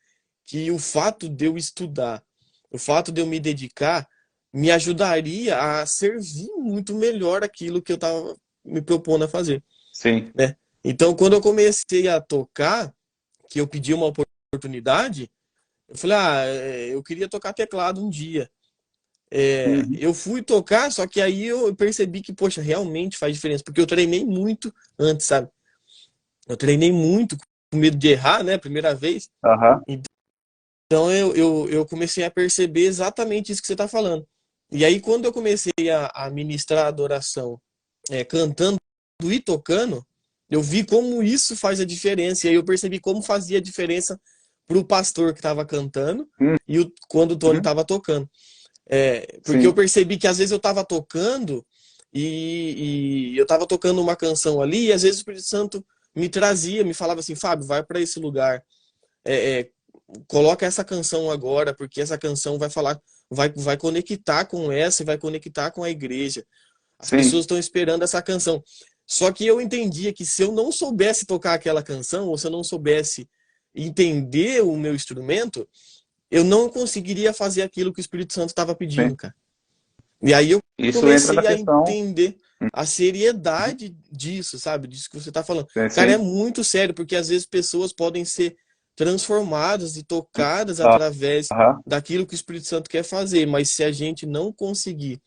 que o fato de eu estudar, o fato de eu me dedicar, me ajudaria a servir muito melhor aquilo que eu estava me propondo a fazer, Sim. né? Então, quando eu comecei a tocar, que eu pedi uma oportunidade, eu falei, eu queria tocar teclado um dia. Uhum. Eu fui tocar, só que aí eu percebi que, poxa, realmente faz diferença, porque eu treinei muito antes, sabe? Eu treinei muito com medo de errar, né? Primeira vez. Aham. Então eu comecei a perceber exatamente isso que você está falando. E aí, quando eu comecei a ministrar a adoração, cantando e tocando, eu vi como isso faz a diferença. E aí eu percebi como fazia a diferença para o pastor que estava cantando quando o Tony Uhum. estava tocando. Porque eu Sim. percebi que às vezes eu estava tocando e eu tava tocando uma canção ali, e às vezes o Espírito Santo me trazia, me falava assim, Fábio, vai para esse lugar, é, é, coloca essa canção agora, porque essa canção vai falar, vai conectar com essa e vai conectar com a igreja. As pessoas Sim, estão esperando essa canção. Só que eu entendia que se eu não soubesse tocar aquela canção, ou se eu não soubesse entender o meu instrumento, eu não conseguiria fazer aquilo que o Espírito Santo estava pedindo, sim. cara. E aí eu Isso entra na comecei a questão. entender a Uhum. seriedade disso, sabe? Disso que você está falando. Sim, Cara, é sim. muito sério, porque às vezes pessoas podem ser transformadas e tocadas Ah, através aham, daquilo que o Espírito Santo quer fazer, mas se a gente não conseguir,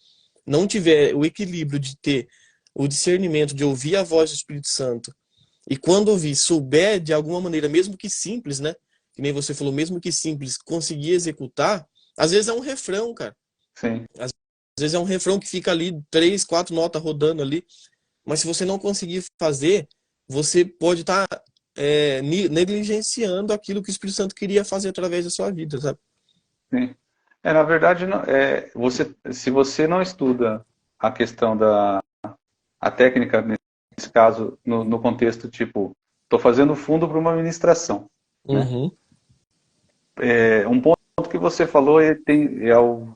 não tiver o equilíbrio de ter o discernimento de ouvir a voz do Espírito Santo e quando ouvir, souber de alguma maneira, mesmo que simples, né? Que nem você falou, mesmo que simples, conseguir executar, às vezes é um refrão, cara. sim. Às vezes é um refrão que fica ali, três, quatro notas rodando ali, mas se você não conseguir fazer, você pode estar negligenciando aquilo que o Espírito Santo queria fazer através da sua vida, sabe? Sim. Na verdade, se você não estuda a questão a técnica, nesse caso, no contexto tipo, estou fazendo fundo para uma ministração, né? Uhum, Um ponto que você falou é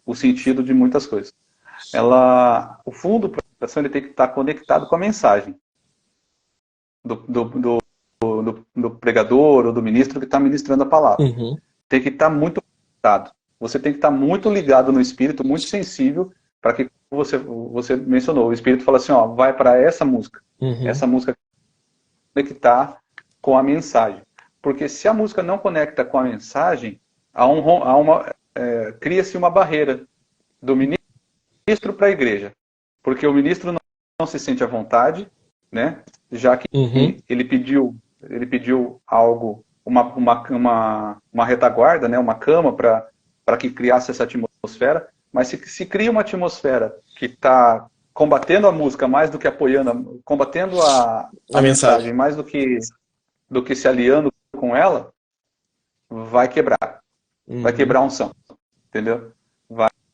o sentido de muitas coisas. O fundo para a ministração ele tem que estar conectado com a mensagem do, do, do, do pregador ou do ministro que está ministrando a palavra. uhum, Tem que estar muito conectado. Você tem que estar muito ligado no espírito, muito sensível, para que você mencionou. O espírito fala assim, ó, vai para uhum, essa música conectar com a mensagem. Porque se a música não conecta com a mensagem, cria-se uma barreira do ministro para a igreja. Porque o ministro não se sente à vontade, né? Já que uhum, ele pediu algo, uma retaguarda, né? Uma cama para que criasse essa atmosfera. Mas se cria uma atmosfera que está combatendo a música mais do que apoiando, combatendo a a mensagem. mensagem mais do que se aliando com ela, vai quebrar. Vai Uhum, quebrar a unção, entendeu?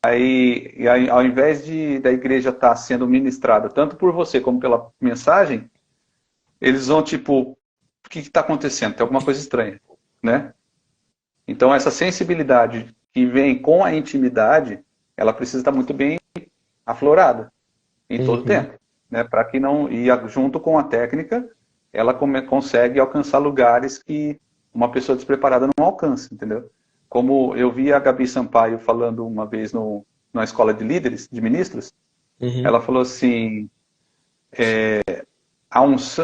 Aí, ao invés da igreja estar sendo ministrada tanto por você como pela mensagem, eles vão tipo, o que está acontecendo? Tem alguma coisa estranha, né? Então essa sensibilidade que vem com a intimidade, ela precisa estar muito bem aflorada em todo o uhum, tempo, né? Para que não junto com a técnica, ela consegue alcançar lugares que uma pessoa despreparada não alcança, entendeu? Como eu vi a Gabi Sampaio falando uma vez na escola de líderes, de ministros, uhum, ela falou assim: a, uns,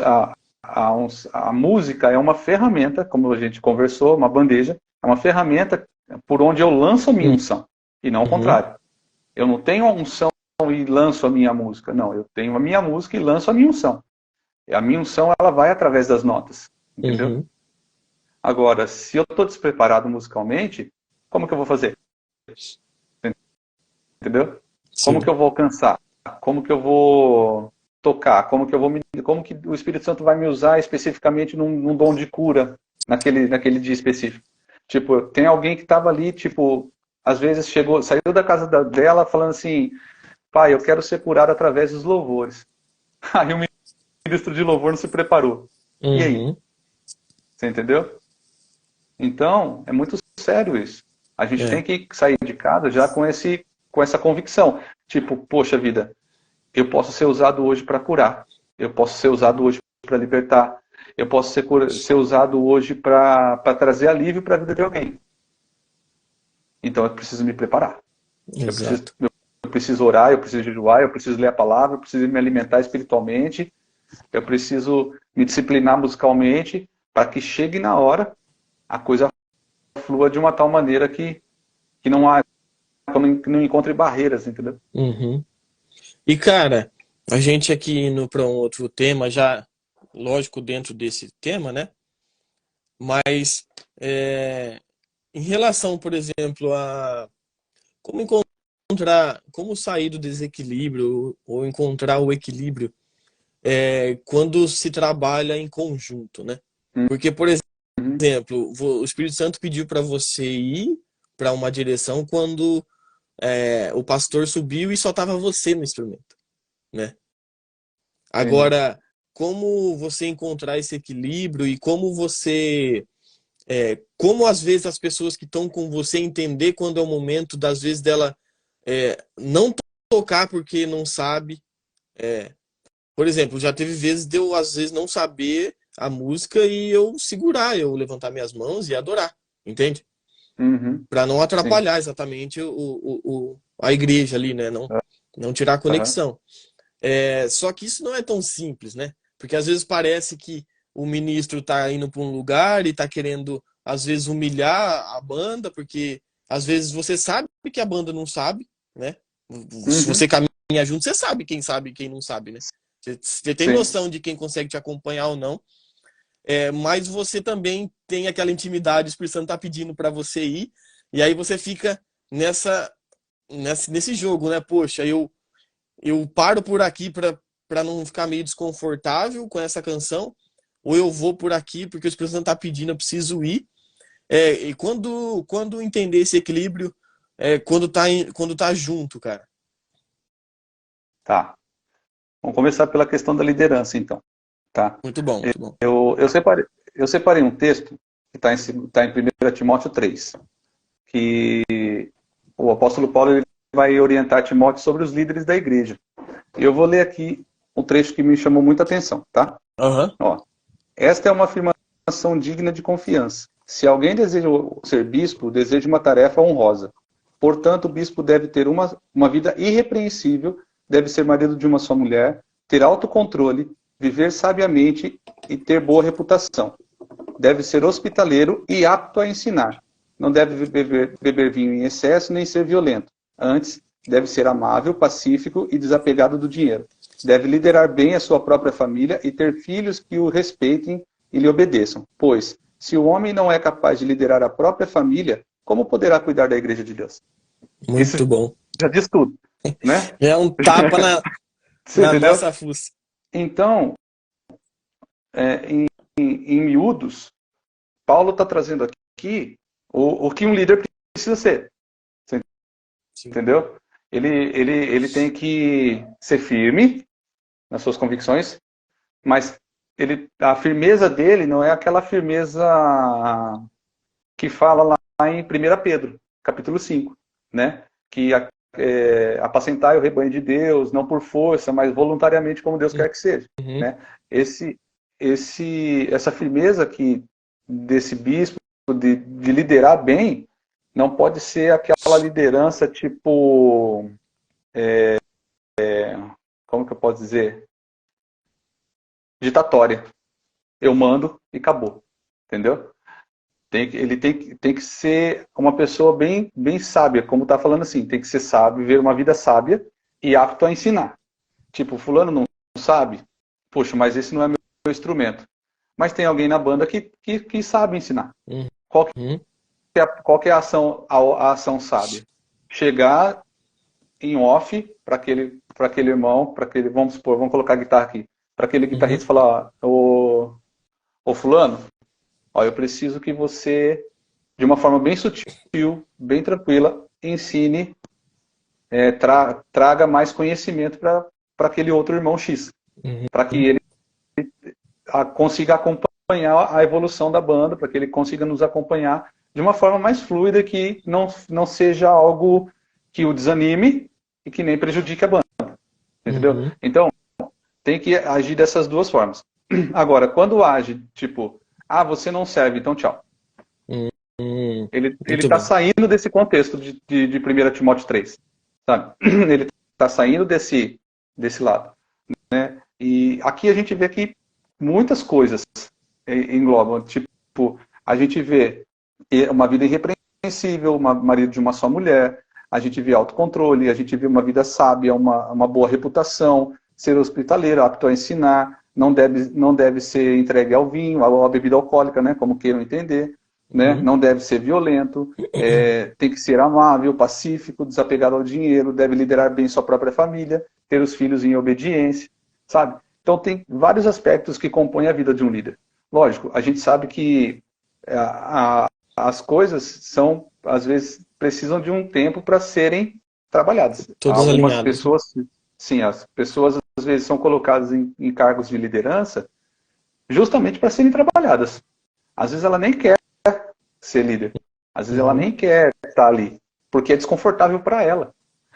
a música é uma ferramenta, como a gente conversou, uma bandeja, é uma ferramenta por onde eu lanço a minha unção, e não o uhum, contrário. Eu não tenho a unção e lanço a minha música, não, eu tenho a minha música e lanço a minha unção. A minha unção ela vai através das notas, entendeu? uhum. Agora, se eu estou despreparado musicalmente, como que eu vou fazer? Entendeu? Como que Sim. eu vou alcançar? Como que eu vou tocar? Como que o Espírito Santo vai me usar especificamente num dom de cura naquele dia específico? Tipo, tem alguém que estava ali, tipo, às vezes saiu da casa dela falando assim, pai, eu quero ser curado através dos louvores. Aí o ministro de louvor não se preparou. E aí? Uhum. Você entendeu? Então, é muito sério isso. A gente tem É. que sair de casa já com essa convicção. Tipo, poxa vida, eu posso ser usado hoje para curar. Eu posso ser usado hoje para libertar. Eu posso ser usado hoje para trazer alívio para a vida de alguém. Então eu preciso me preparar. Exato. Eu preciso orar, eu preciso jejuar, eu preciso ler a palavra, eu preciso me alimentar espiritualmente, eu preciso me disciplinar musicalmente para que chegue na hora a coisa flua de uma tal maneira que que não encontre barreiras, entendeu? Uhum. E, cara, a gente aqui indo para um outro tema, já, lógico, dentro desse tema, né? Mas em relação, por exemplo, a como encontrar, como sair do desequilíbrio ou encontrar o equilíbrio quando se trabalha em conjunto, né? Porque, por Uhum. exemplo, o Espírito Santo pediu para você ir para uma direção quando o pastor subiu e só tava você no instrumento, né? Entendi. Agora, como você encontrar esse equilíbrio e como você como às vezes as pessoas que estão com você entender quando é o momento, das vezes dela não tocar porque não sabe. Por exemplo, já teve vezes de eu às vezes não saber a música e eu segurar, eu levantar minhas mãos e adorar, entende? Uhum. Para não Sim. atrapalhar exatamente a igreja ali, né? Não tirar a Aham. conexão. Só que isso não é tão simples, né? Porque às vezes parece que o ministro está indo para um lugar e está querendo, às vezes, humilhar a banda, porque às vezes você sabe que a banda não sabe, né? Se Uhum. você caminha junto, você sabe e quem não sabe, né? Você tem Sim. noção de quem consegue te acompanhar ou não, mas você também tem aquela intimidade, o Espírito Santo está pedindo para você ir, e aí você fica nesse jogo, né? Poxa, eu paro por aqui para não ficar meio desconfortável com essa canção, ou eu vou por aqui porque o Espírito Santo está pedindo, eu preciso ir. E quando entender esse equilíbrio, quando tá junto, cara. Tá. Vamos começar pela questão da liderança, então. Tá? Muito bom, muito bom. Eu separei um texto que está em 1 Timóteo 3, que o apóstolo Paulo ele vai orientar Timóteo sobre os líderes da igreja. Eu vou ler aqui um trecho que me chamou muita atenção, tá? Aham. Ó, esta é uma afirmação digna de confiança. Se alguém deseja ser bispo, deseja uma tarefa honrosa. Portanto, o bispo deve ter uma vida irrepreensível, deve ser marido de uma só mulher, ter autocontrole, viver sabiamente e ter boa reputação. Deve ser hospitaleiro e apto a ensinar. Não deve beber vinho em excesso nem ser violento. Antes, deve ser amável, pacífico e desapegado do dinheiro. Deve liderar bem a sua própria família e ter filhos que o respeitem e lhe obedeçam. Pois, se o homem não é capaz de liderar a própria família, como poderá cuidar da igreja de Deus? Isso Muito bom. já diz tudo, né? É um tapa Você na entendeu? nossa fuça. Então, em miúdos, Paulo está trazendo aqui o que um líder precisa ser. Você Sim. entendeu? Ele tem que ser firme nas suas convicções, mas a firmeza dele não é aquela firmeza que fala lá em 1 Pedro, capítulo 5, né? Que apacentai o rebanho de Deus, não por força, mas voluntariamente, como Deus quer que seja, Uhum. né? Essa firmeza desse bispo de liderar bem não pode ser aquela liderança tipo, como que eu posso dizer, ditatória. Eu mando e acabou, entendeu? Ele tem que ser uma pessoa bem, bem sábia, como está falando assim, tem que ser sábio, viver uma vida sábia e apto a ensinar. Tipo, fulano não sabe, poxa, mas esse não é meu instrumento. Mas tem alguém na banda que sabe ensinar. Qual Uhum. que é a ação sábia? Chegar em off para aquele irmão, vamos supor, vamos colocar a guitarra aqui, para aquele guitarrista Uhum. falar, ô fulano, ó, eu preciso que você, de uma forma bem sutil, bem tranquila, ensine, traga mais conhecimento para aquele outro irmão X, para que Uhum. ele consiga acompanhar a evolução da banda, para que ele consiga nos acompanhar de uma forma mais fluida, que não seja algo que o desanime e que nem prejudique a banda, entendeu? Uhum. Então, tem que agir dessas duas formas. Agora, quando age, tipo, você não serve, então tchau. Ele Muito está bem. saindo desse contexto de 1 Timóteo 3, sabe? Ele está saindo desse lado, né? E aqui a gente vê que muitas coisas englobam, tipo, a gente vê uma vida irrepreensível, marido de uma só mulher, a gente vê autocontrole, a gente vê uma vida sábia, uma boa reputação, ser hospitaleiro, apto a ensinar, não deve ser entregue ao vinho, à bebida alcoólica, né, como queiram entender, né, Uhum. não deve ser violento, tem que ser amável, pacífico, desapegado ao dinheiro, deve liderar bem sua própria família, ter os filhos em obediência, sabe? Então tem vários aspectos que compõem a vida de um líder. Lógico, a gente sabe que as coisas são, às vezes, precisam de um tempo para serem trabalhadas. Todas Algumas alinhadas, né? pessoas, sim, as pessoas, às vezes são colocadas em cargos de liderança justamente para serem trabalhadas. Às vezes ela nem quer ser líder. Às vezes ela Uhum. nem quer estar ali, porque é desconfortável para ela.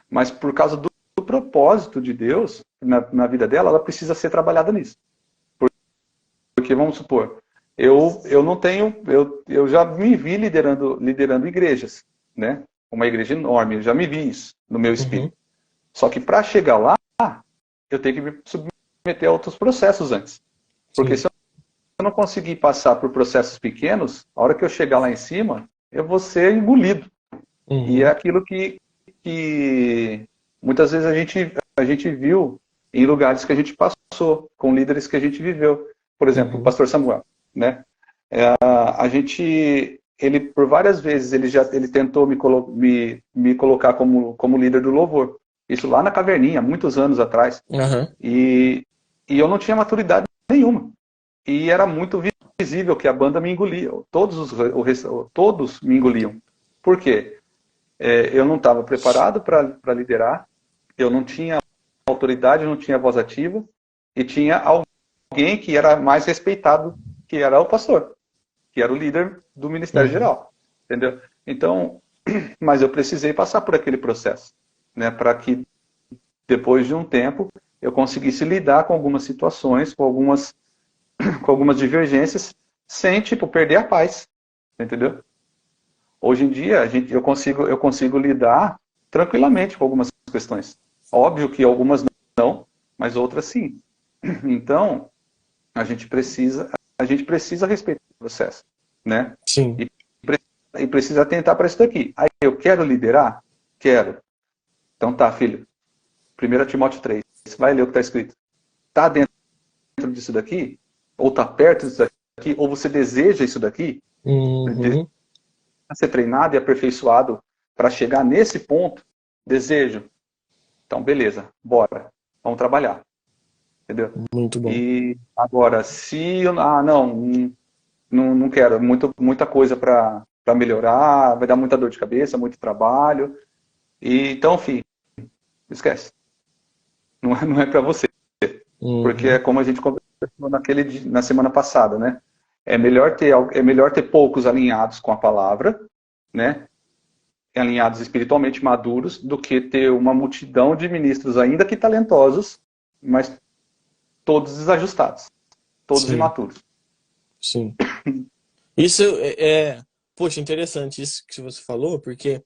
Mas por causa do propósito de Deus na vida dela, ela precisa ser trabalhada nisso. Porque, vamos supor, eu não tenho, eu já me vi liderando igrejas, né? Uma igreja enorme, eu já me vi isso no meu Uhum. espírito. Só que para chegar lá, eu tenho que me submeter a outros processos antes. Porque Sim. se eu não conseguir passar por processos pequenos, a hora que eu chegar lá em cima, eu vou ser engolido. E é Uhum. aquilo que muitas vezes a gente viu em lugares que a gente passou, com líderes que a gente viveu. Por exemplo, o Uhum. pastor Samuel, né? Ele por várias vezes ele tentou me colocar como líder do louvor. Isso lá na Caverninha, muitos anos atrás. Aham. E, e eu não tinha maturidade nenhuma. E era muito visível que a banda me engolia. Todos me engoliam. Por quê? Eu não estava preparado para liderar, eu não tinha autoridade, eu não tinha voz ativa, e tinha alguém que era mais respeitado, que era o pastor, que era o líder do Ministério Uhum. Geral. Entendeu? Então, mas eu precisei passar por aquele processo, né, para que depois de um tempo eu conseguisse lidar com algumas situações, com algumas divergências, sem, tipo, perder a paz. Entendeu? Hoje em dia, eu consigo lidar tranquilamente com algumas questões. Óbvio que algumas não, mas outras sim. Então, a gente precisa respeitar o processo, né? Sim. E, e precisa atentar para isso daqui. Aí, eu quero liderar? Quero. Então tá, filho. 1 Timóteo 3. Vai ler o que está escrito. Está dentro disso daqui? Ou está perto disso daqui? Ou você deseja isso daqui? Uhum. Ser treinado e aperfeiçoado para chegar nesse ponto? Desejo. Então, beleza, bora. Vamos trabalhar. Entendeu? Muito bom. E agora, se eu. Ah, não, não quero. Muita coisa para melhorar, vai dar muita dor de cabeça, muito trabalho. Então, filho, esquece. Não é para você. Porque é Uhum. como a gente conversou na semana passada, né? É melhor ter poucos alinhados com a palavra, né? Alinhados espiritualmente maduros, do que ter uma multidão de ministros ainda que talentosos, mas todos desajustados, todos Sim. imaturos. Sim. Isso poxa, interessante isso que você falou, porque,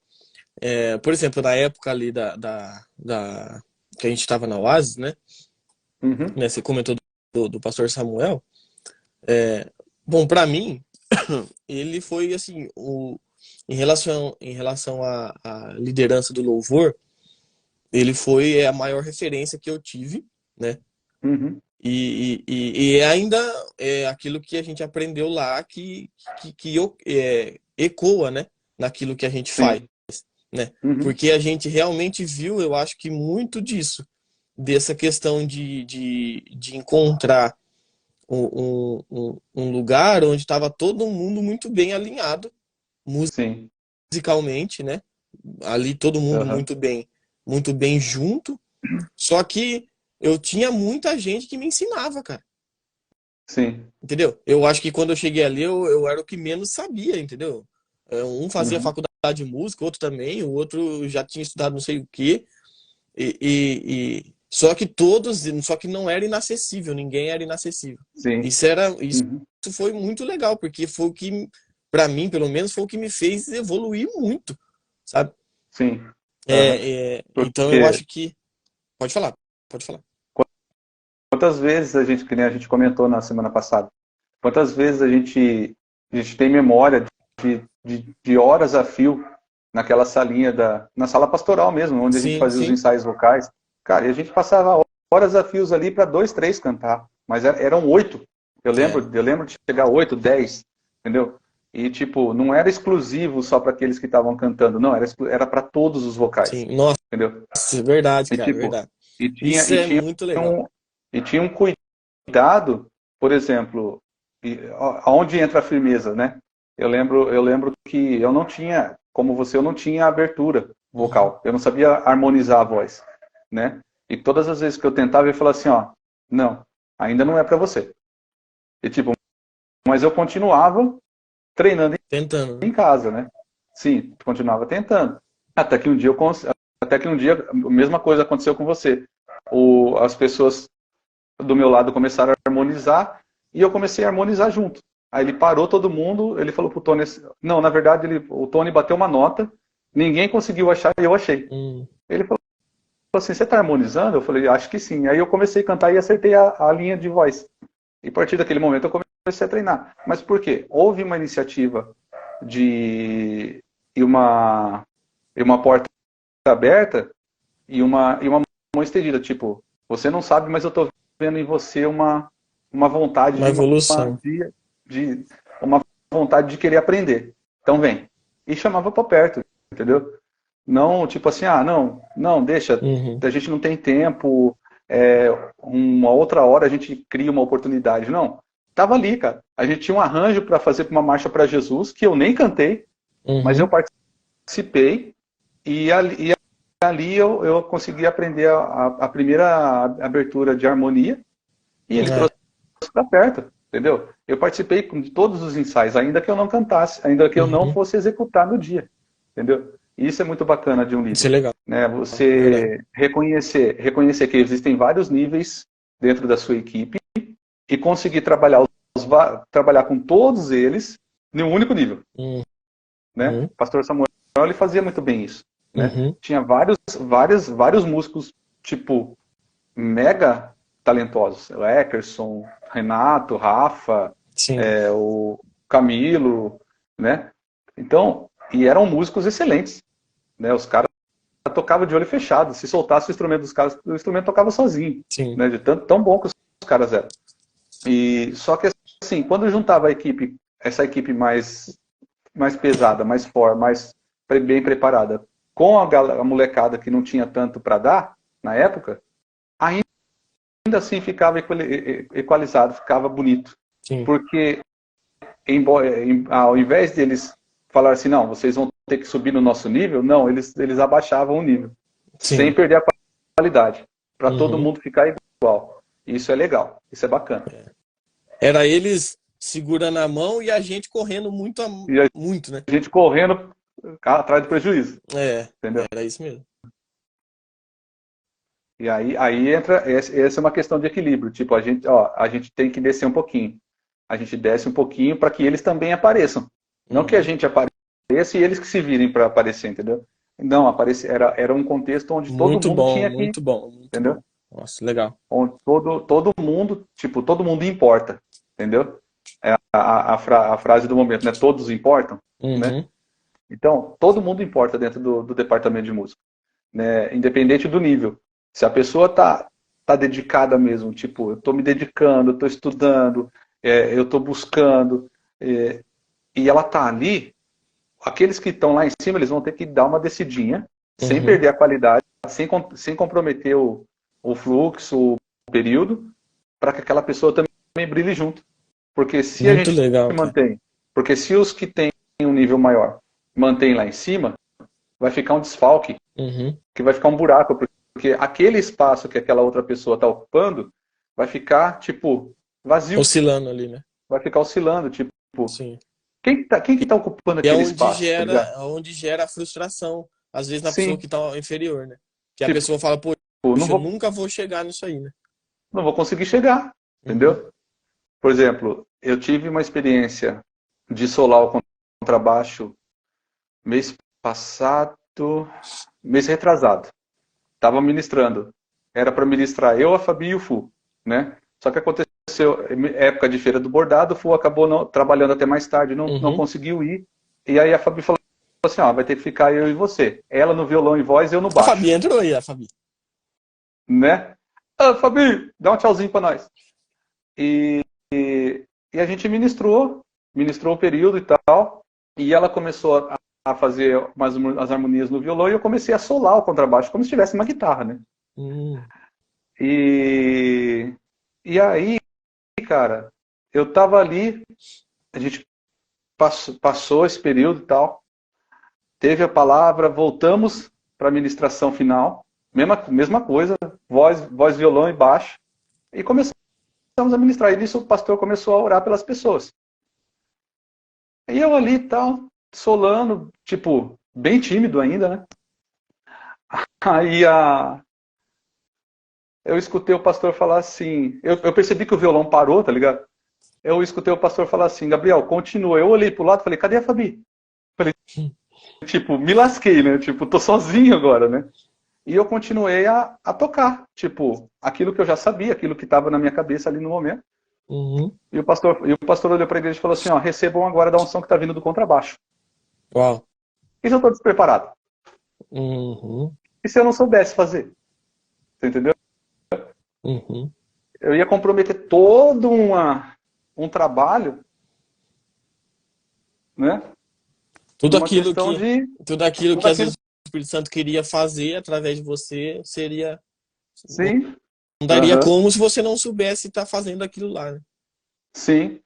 por exemplo, na época ali que a gente estava na Oasis, né? Uhum, Você comentou do pastor Samuel. Bom, para mim, ele foi assim, em relação à liderança do louvor, ele foi a maior referência que eu tive, né? uhum, E ainda é aquilo que a gente aprendeu lá que ecoa, né, naquilo que a gente faz, sim, né? uhum, Porque a gente realmente viu, eu acho que muito disso, dessa questão de encontrar um lugar onde estava todo mundo muito bem alinhado sim, musicalmente, né? Ali todo mundo uhum, muito bem junto. Só que eu tinha muita gente que me ensinava, cara. sim, Entendeu? Eu acho que quando eu cheguei ali, eu era o que menos sabia, entendeu? Um fazia uhum, faculdade de música, outro também, o outro já tinha estudado não sei o quê. Só que não era inacessível, ninguém era inacessível. sim, Isso uhum, foi muito legal, porque foi o que, pra mim, pelo menos, foi o que me fez evoluir muito, sabe? sim, uhum. Então eu Porque acho que. Pode falar, pode falar. quantas vezes que nem a gente comentou na semana passada, quantas vezes a gente tem memória de horas a fio naquela salinha na sala pastoral mesmo, onde a gente Sim, fazia os sim. ensaios vocais. Cara, e a gente passava horas a fios ali para 2, 3 cantar, mas eram 8. Eu É, lembro, eu lembro de chegar a 8, 10, entendeu? E tipo, não era exclusivo só para aqueles que estavam cantando, não, era para todos os vocais, sim. Nossa, entendeu? é verdade, E cara, é tipo, verdade. e tinha, Isso e é tinha muito legal. um, e tinha um cuidado, por exemplo, aonde entra a firmeza, né? Eu lembro que eu não tinha, como você, eu não tinha abertura Uhum. vocal. Eu não sabia harmonizar a voz, né? E todas as vezes que eu tentava, ele falava assim, ó, não, ainda não é para você. E tipo, mas eu continuava treinando Tentando, em né? casa, né? Sim, continuava tentando. Até que um dia até que um dia a mesma coisa aconteceu com você. As pessoas do meu lado começaram a harmonizar e eu comecei a harmonizar junto. Aí ele parou todo mundo, ele falou pro Tony, não, na verdade o Tony bateu uma nota, ninguém conseguiu achar e eu achei. Hum, Ele falou assim, você tá harmonizando? Eu falei, acho que sim. Aí eu comecei a cantar e acertei a linha de voz. E a partir daquele momento eu comecei a treinar. Mas por quê? Houve uma iniciativa de e uma porta aberta e uma mão estendida. Tipo, você não sabe, mas eu tô vendo em você uma vontade uma evolução. de uma vontade de querer aprender. Então vem. E chamava para perto, entendeu? Não, tipo assim, não, não, deixa, Uhum. a gente não tem tempo, uma outra hora a gente cria uma oportunidade. Não, tava ali, cara. A gente tinha um arranjo para fazer uma marcha para Jesus, que eu nem cantei, mas eu Uhum. participei, e ali eu consegui aprender a primeira abertura de harmonia, e ele É. trouxe para perto, entendeu? Eu participei de todos os ensaios, ainda que eu não cantasse, ainda que eu não Uhum. fosse executar no dia, entendeu? E isso é muito bacana de um Isso é líder, legal, né? verdade. Você reconhecer que existem vários níveis dentro da sua equipe e conseguir trabalhar com todos eles em um único nível, né? Uhum. O pastor Samuel ele fazia muito bem isso, né? Uhum. Tinha vários músicos tipo mega talentosos, o Eckerson, Renato, Rafa, Sim, o Camilo, né? Então, e eram músicos excelentes, né? Os caras tocavam de olho fechado. Se soltasse o instrumento dos caras, o instrumento tocava sozinho, sim. né? De tanto tão bom que os caras eram. E só que assim, quando eu juntava a equipe, essa equipe mais pesada, mais forte, mais bem preparada, com a molecada que não tinha tanto para dar na época, ainda assim ficava equalizado, ficava bonito. Sim, Porque ao invés deles falar assim, não, vocês vão ter que subir no nosso nível, não, eles abaixavam o nível, sem sim. perder a qualidade, para todo Uhum. mundo ficar igual. Isso é legal, isso é bacana. Era eles segurando a mão e a gente correndo muito, E a muito, né? gente correndo atrás do prejuízo, É, entendeu? era isso mesmo. E aí entra, essa é uma questão de equilíbrio, tipo, a gente tem que descer um pouquinho. A gente desce um pouquinho para que eles também apareçam. Não que a Uhum. gente apareça e eles que se virem para aparecer, entendeu? Não, era um contexto onde todo Muito mundo bom, tinha que, muito bom, muito entendeu? bom. Nossa, legal. Onde todo mundo, tipo, todo mundo importa, entendeu? É a frase do momento, né? Todos importam, né? Uhum. Então, todo mundo importa dentro do departamento de música, né? Independente do nível. Se a pessoa tá dedicada mesmo, tipo, eu estou me dedicando, eu estou estudando, eu estou buscando, e ela tá ali, aqueles que estão lá em cima, eles vão ter que dar uma descidinha, sem Uhum. perder a qualidade, sem comprometer o fluxo, o período, para que aquela pessoa também brilhe junto. Porque se a Muito gente legal, cara. mantém, porque se os que têm um nível maior mantêm lá em cima, vai ficar um desfalque, Uhum. que vai ficar um buraco, porque aquele espaço que aquela outra pessoa está ocupando vai ficar, tipo, vazio, Oscilando ali, né? vai ficar oscilando, tipo, Sim. quem que tá ocupando E é aquele espaço, tá ligado? onde gera a frustração, às vezes na pessoa Sim, que tá inferior, né? Que a tipo, pessoa fala, não poxa, eu vou, nunca vou chegar nisso aí, né? não vou conseguir chegar, Uhum. entendeu? Por exemplo, eu tive uma experiência de solar o contrabaixo mês passado, mês retrasado. Estava ministrando. Era para ministrar eu, a Fabi e o Fu, né? Só que aconteceu, época de feira do bordado, o Fu acabou trabalhando até mais tarde, não Uhum. conseguiu ir. E aí a Fabi falou assim, ó, vai ter que ficar eu e você. Ela no violão e voz, eu no A Fabi baixo, entrou aí, a Fabi. né? Ah, Fabi, dá um tchauzinho para nós. E, e a gente ministrou o período e tal, e ela começou a fazer as harmonias no violão e eu comecei a solar o contrabaixo como se tivesse uma guitarra, né? Hum. E, e aí, cara, eu tava ali, a gente passou esse período e tal, teve a palavra, voltamos para a ministração final, mesma coisa, voz, violão e baixo. E começamos a ministrar. E nisso o pastor começou a orar pelas pessoas. E eu ali e tal, solando, tipo, bem tímido ainda, né? Aí eu escutei o pastor falar assim, eu percebi que o violão parou, tá ligado? Eu escutei o pastor falar assim, Gabriel, continua. Eu olhei pro lado e falei, cadê a Fabi? Falei, tipo, me lasquei, né? Tipo, tô sozinho agora, né? E eu continuei a tocar, tipo, aquilo que eu já sabia, aquilo que estava na minha cabeça ali no momento. Uhum. E o pastor olhou para a igreja e falou assim, ó, recebam agora da unção que está vindo do contrabaixo. Uau. E se eu estou despreparado? Uhum. E se eu não soubesse fazer? Você entendeu? Uhum. Eu ia comprometer todo um trabalho, né? Tudo Numa aquilo questão que, de tudo aquilo tudo que às aquilo. vezes o Espírito Santo queria fazer através de você seria, não Sim, daria aham, como se você não soubesse estar fazendo aquilo lá, né? sim.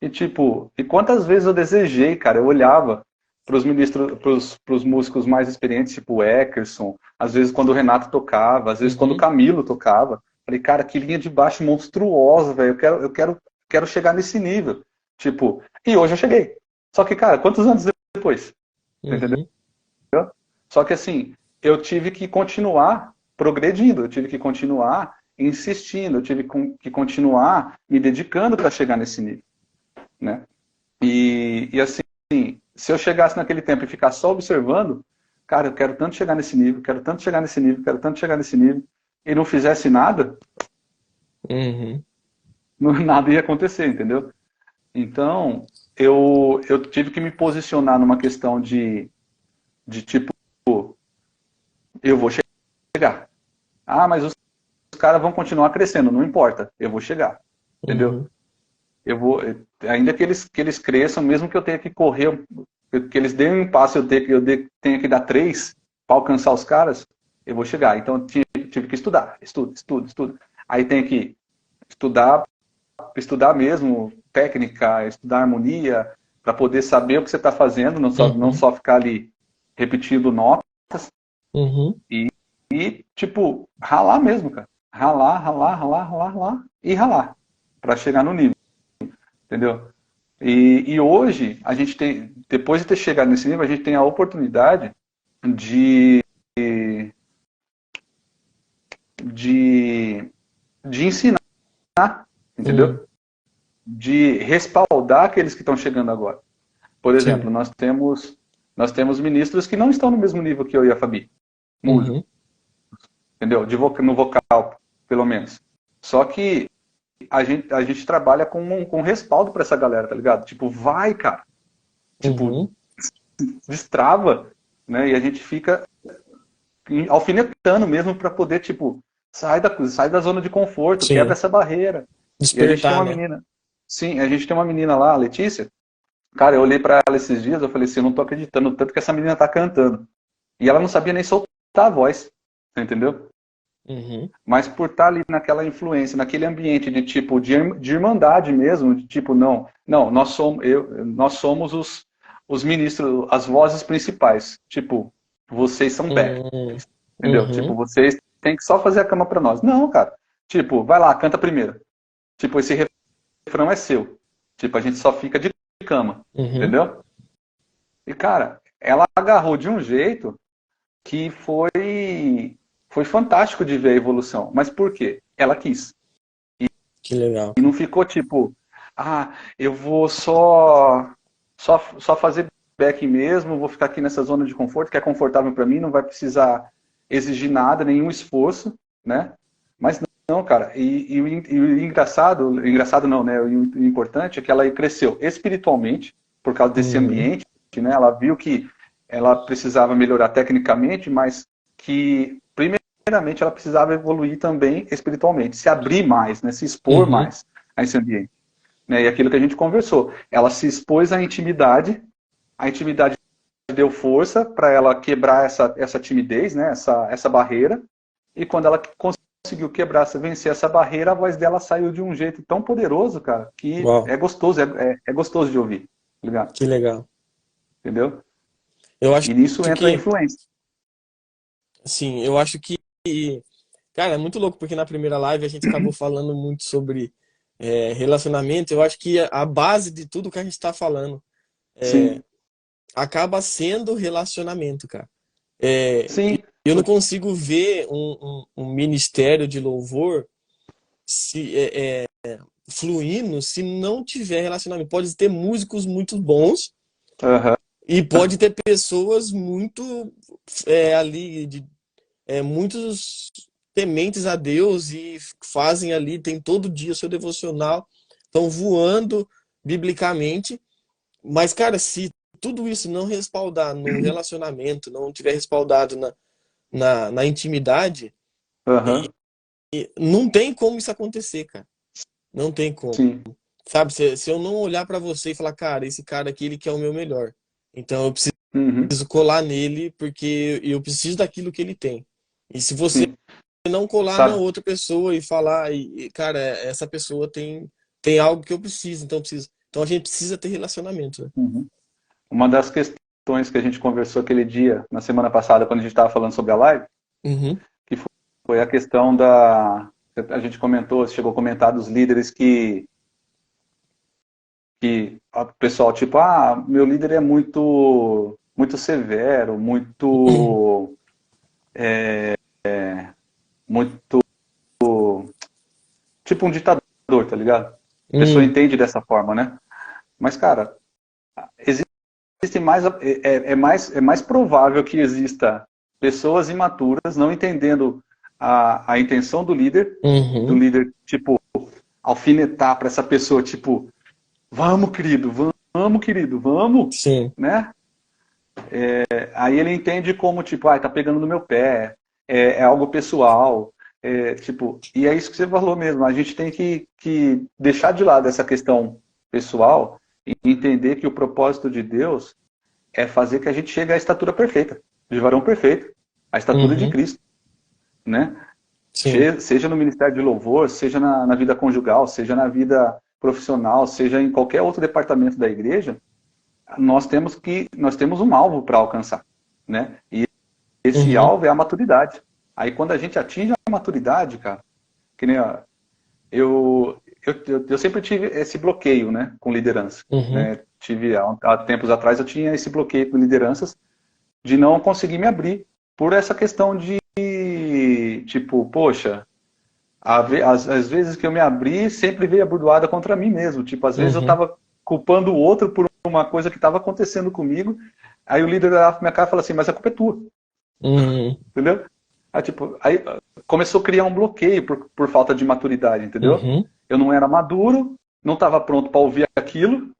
E tipo, e quantas vezes eu desejei, cara, eu olhava para os ministros, para os músicos mais experientes, tipo o Eckerson, às vezes quando o Renato tocava, às vezes quando o Uhum. Camilo tocava, falei, cara, que linha de baixo monstruosa, velho, eu quero chegar nesse nível. Tipo, e hoje eu cheguei. Só que, cara, quantos anos depois? Entendeu? Uhum. Só que assim, eu tive que continuar progredindo, eu tive que continuar insistindo, eu tive que continuar me dedicando para chegar nesse nível, né? E assim, se eu chegasse naquele tempo e ficar só observando, cara, eu quero tanto chegar nesse nível, quero tanto chegar nesse nível, quero tanto chegar nesse nível, e não fizesse nada, Uhum. nada ia acontecer, entendeu? Então, eu tive que me posicionar numa questão de tipo, eu vou chegar. Ah, mas os caras vão continuar crescendo, não importa, eu vou chegar, entendeu? Uhum. Eu vou, ainda que eles cresçam, mesmo que eu tenha que correr, que eles deem um passo, tenha que dar três para alcançar os caras, eu vou chegar. Então eu tive que estudar, estudo. Aí tem que estudar, estudar mesmo técnica, estudar harmonia, para poder saber o que você está fazendo, não Uhum. só ficar ali repetindo notas Uhum. e tipo ralar mesmo, cara, ralar e ralar para chegar no nível, entendeu? E hoje, a gente tem, depois de ter chegado nesse nível, a gente tem a oportunidade de, de, de ensinar, Uhum. entendeu? De respaldar aqueles que estão chegando agora. Por exemplo, Sim. nós temos ministros que não estão no mesmo nível que eu e a Fabi, músico, Uhum. entendeu? No vocal, pelo menos. Só que a gente trabalha com respaldo para essa galera, tá ligado? Tipo, vai, cara. Tipo, Uhum. destrava, né? E a gente fica alfinetando mesmo para poder, tipo, sai da zona de conforto, quebra Sim. essa barreira. E a gente tem Despertar, uma né? menina. Sim, a gente tem uma menina lá, a Letícia. Cara, eu olhei para ela esses dias, eu falei assim, eu não tô acreditando tanto que essa menina tá cantando. E ela não sabia nem soltar a voz, entendeu? Uhum. Mas por estar ali naquela influência, naquele ambiente de tipo de irmandade mesmo, de tipo não, nós somos os ministros, as vozes principais. Tipo, vocês são back, Uhum. entendeu? Tipo, Uhum. vocês têm que só fazer a cama para nós. Não, cara. Tipo, vai lá, canta primeiro. Tipo, esse refrão é seu. Tipo, a gente só fica de cama, Uhum. entendeu? E cara, ela agarrou de um jeito que foi fantástico de ver a evolução. Mas por quê? Ela quis. Que legal, E não cara. ficou tipo, eu vou só fazer back mesmo, vou ficar aqui nessa zona de conforto, que é confortável para mim, não vai precisar exigir nada, nenhum esforço, né? Mas não, cara. E o engraçado não, né? O importante é que ela cresceu espiritualmente por causa desse Uhum. ambiente, né? Ela viu que ela precisava melhorar tecnicamente, mas que primeiramente ela precisava evoluir também espiritualmente, se abrir mais, né? Se expor Uhum. mais a esse ambiente. Né? E aquilo que a gente conversou, ela se expôs à intimidade, a intimidade deu força para ela quebrar essa timidez, né? essa barreira, e quando ela conseguiu quebrar, vencer essa barreira, a voz dela saiu de um jeito tão poderoso, cara, que Uau, é gostoso, é gostoso de ouvir, tá ligado? que legal. Entendeu? Eu acho E nisso entra a que, influência. sim, eu acho que cara, é muito louco, porque na primeira live a gente acabou falando muito sobre relacionamento. Eu acho que a base de tudo que a gente está falando Sim, acaba sendo relacionamento, cara. É, sim, eu não consigo ver um ministério de louvor se, fluindo se não tiver relacionamento. Pode ter músicos muito bons aham, e pode ter pessoas muito ali, muitos tementes a Deus e fazem ali, tem todo dia o seu devocional, estão voando biblicamente, mas, cara, se tudo isso não respaldar no relacionamento, não tiver respaldado na intimidade, aham, não tem como isso acontecer, cara. Não tem como. sim, Sabe, se eu não olhar pra você e falar, cara, esse cara aqui, ele quer o meu melhor. Então eu uhum, preciso colar nele porque eu preciso daquilo que ele tem. E se você sim. não colar na Sabe, outra pessoa e falar, cara, essa pessoa tem algo que eu preciso, então eu preciso. Então a gente precisa ter relacionamento, né? uhum. Uma das questões que a gente conversou aquele dia, na semana passada, quando a gente estava falando sobre a live, Uhum, que foi a questão da. A gente comentou, chegou a comentar dos líderes que o pessoal, tipo, meu líder é muito severo, muito, tipo um ditador, tá ligado? A pessoa uhum, entende dessa forma, né? Mas, cara, existe mais, é mais provável que exista pessoas imaturas não entendendo a intenção do uhum, líder, tipo, alfinetar para essa pessoa, tipo, vamos, querido, vamos, sim, né? Aí ele entende como, tipo, tá pegando no meu pé, é algo pessoal, tipo, e é isso que você falou mesmo, a gente tem que deixar de lado essa questão pessoal e entender que o propósito de Deus é fazer que a gente chegue à estatura perfeita, de varão perfeito, a estatura de uhum, Cristo, né? sim, Seja no ministério de louvor, seja na vida conjugal, seja na vida profissional, seja em qualquer outro departamento da igreja, nós temos um alvo para alcançar, né? E esse uhum, alvo é a maturidade. Aí quando a gente atinge a maturidade, cara, que nem eu sempre tive esse bloqueio, né, com liderança, uhum, né? Tive há tempos atrás eu tinha esse bloqueio com lideranças de não conseguir me abrir por essa questão de tipo, poxa, às vezes que eu me abri sempre veio a burdoada contra mim mesmo. Tipo, às vezes eu uhum, estava culpando o outro por uma coisa que estava acontecendo comigo. Aí o líder olhava pra minha cara e falava assim, mas a culpa é tua, uhum, entendeu? Aí começou a criar um bloqueio por falta de maturidade, entendeu? uhum, Eu não era maduro, não estava pronto para ouvir aquilo,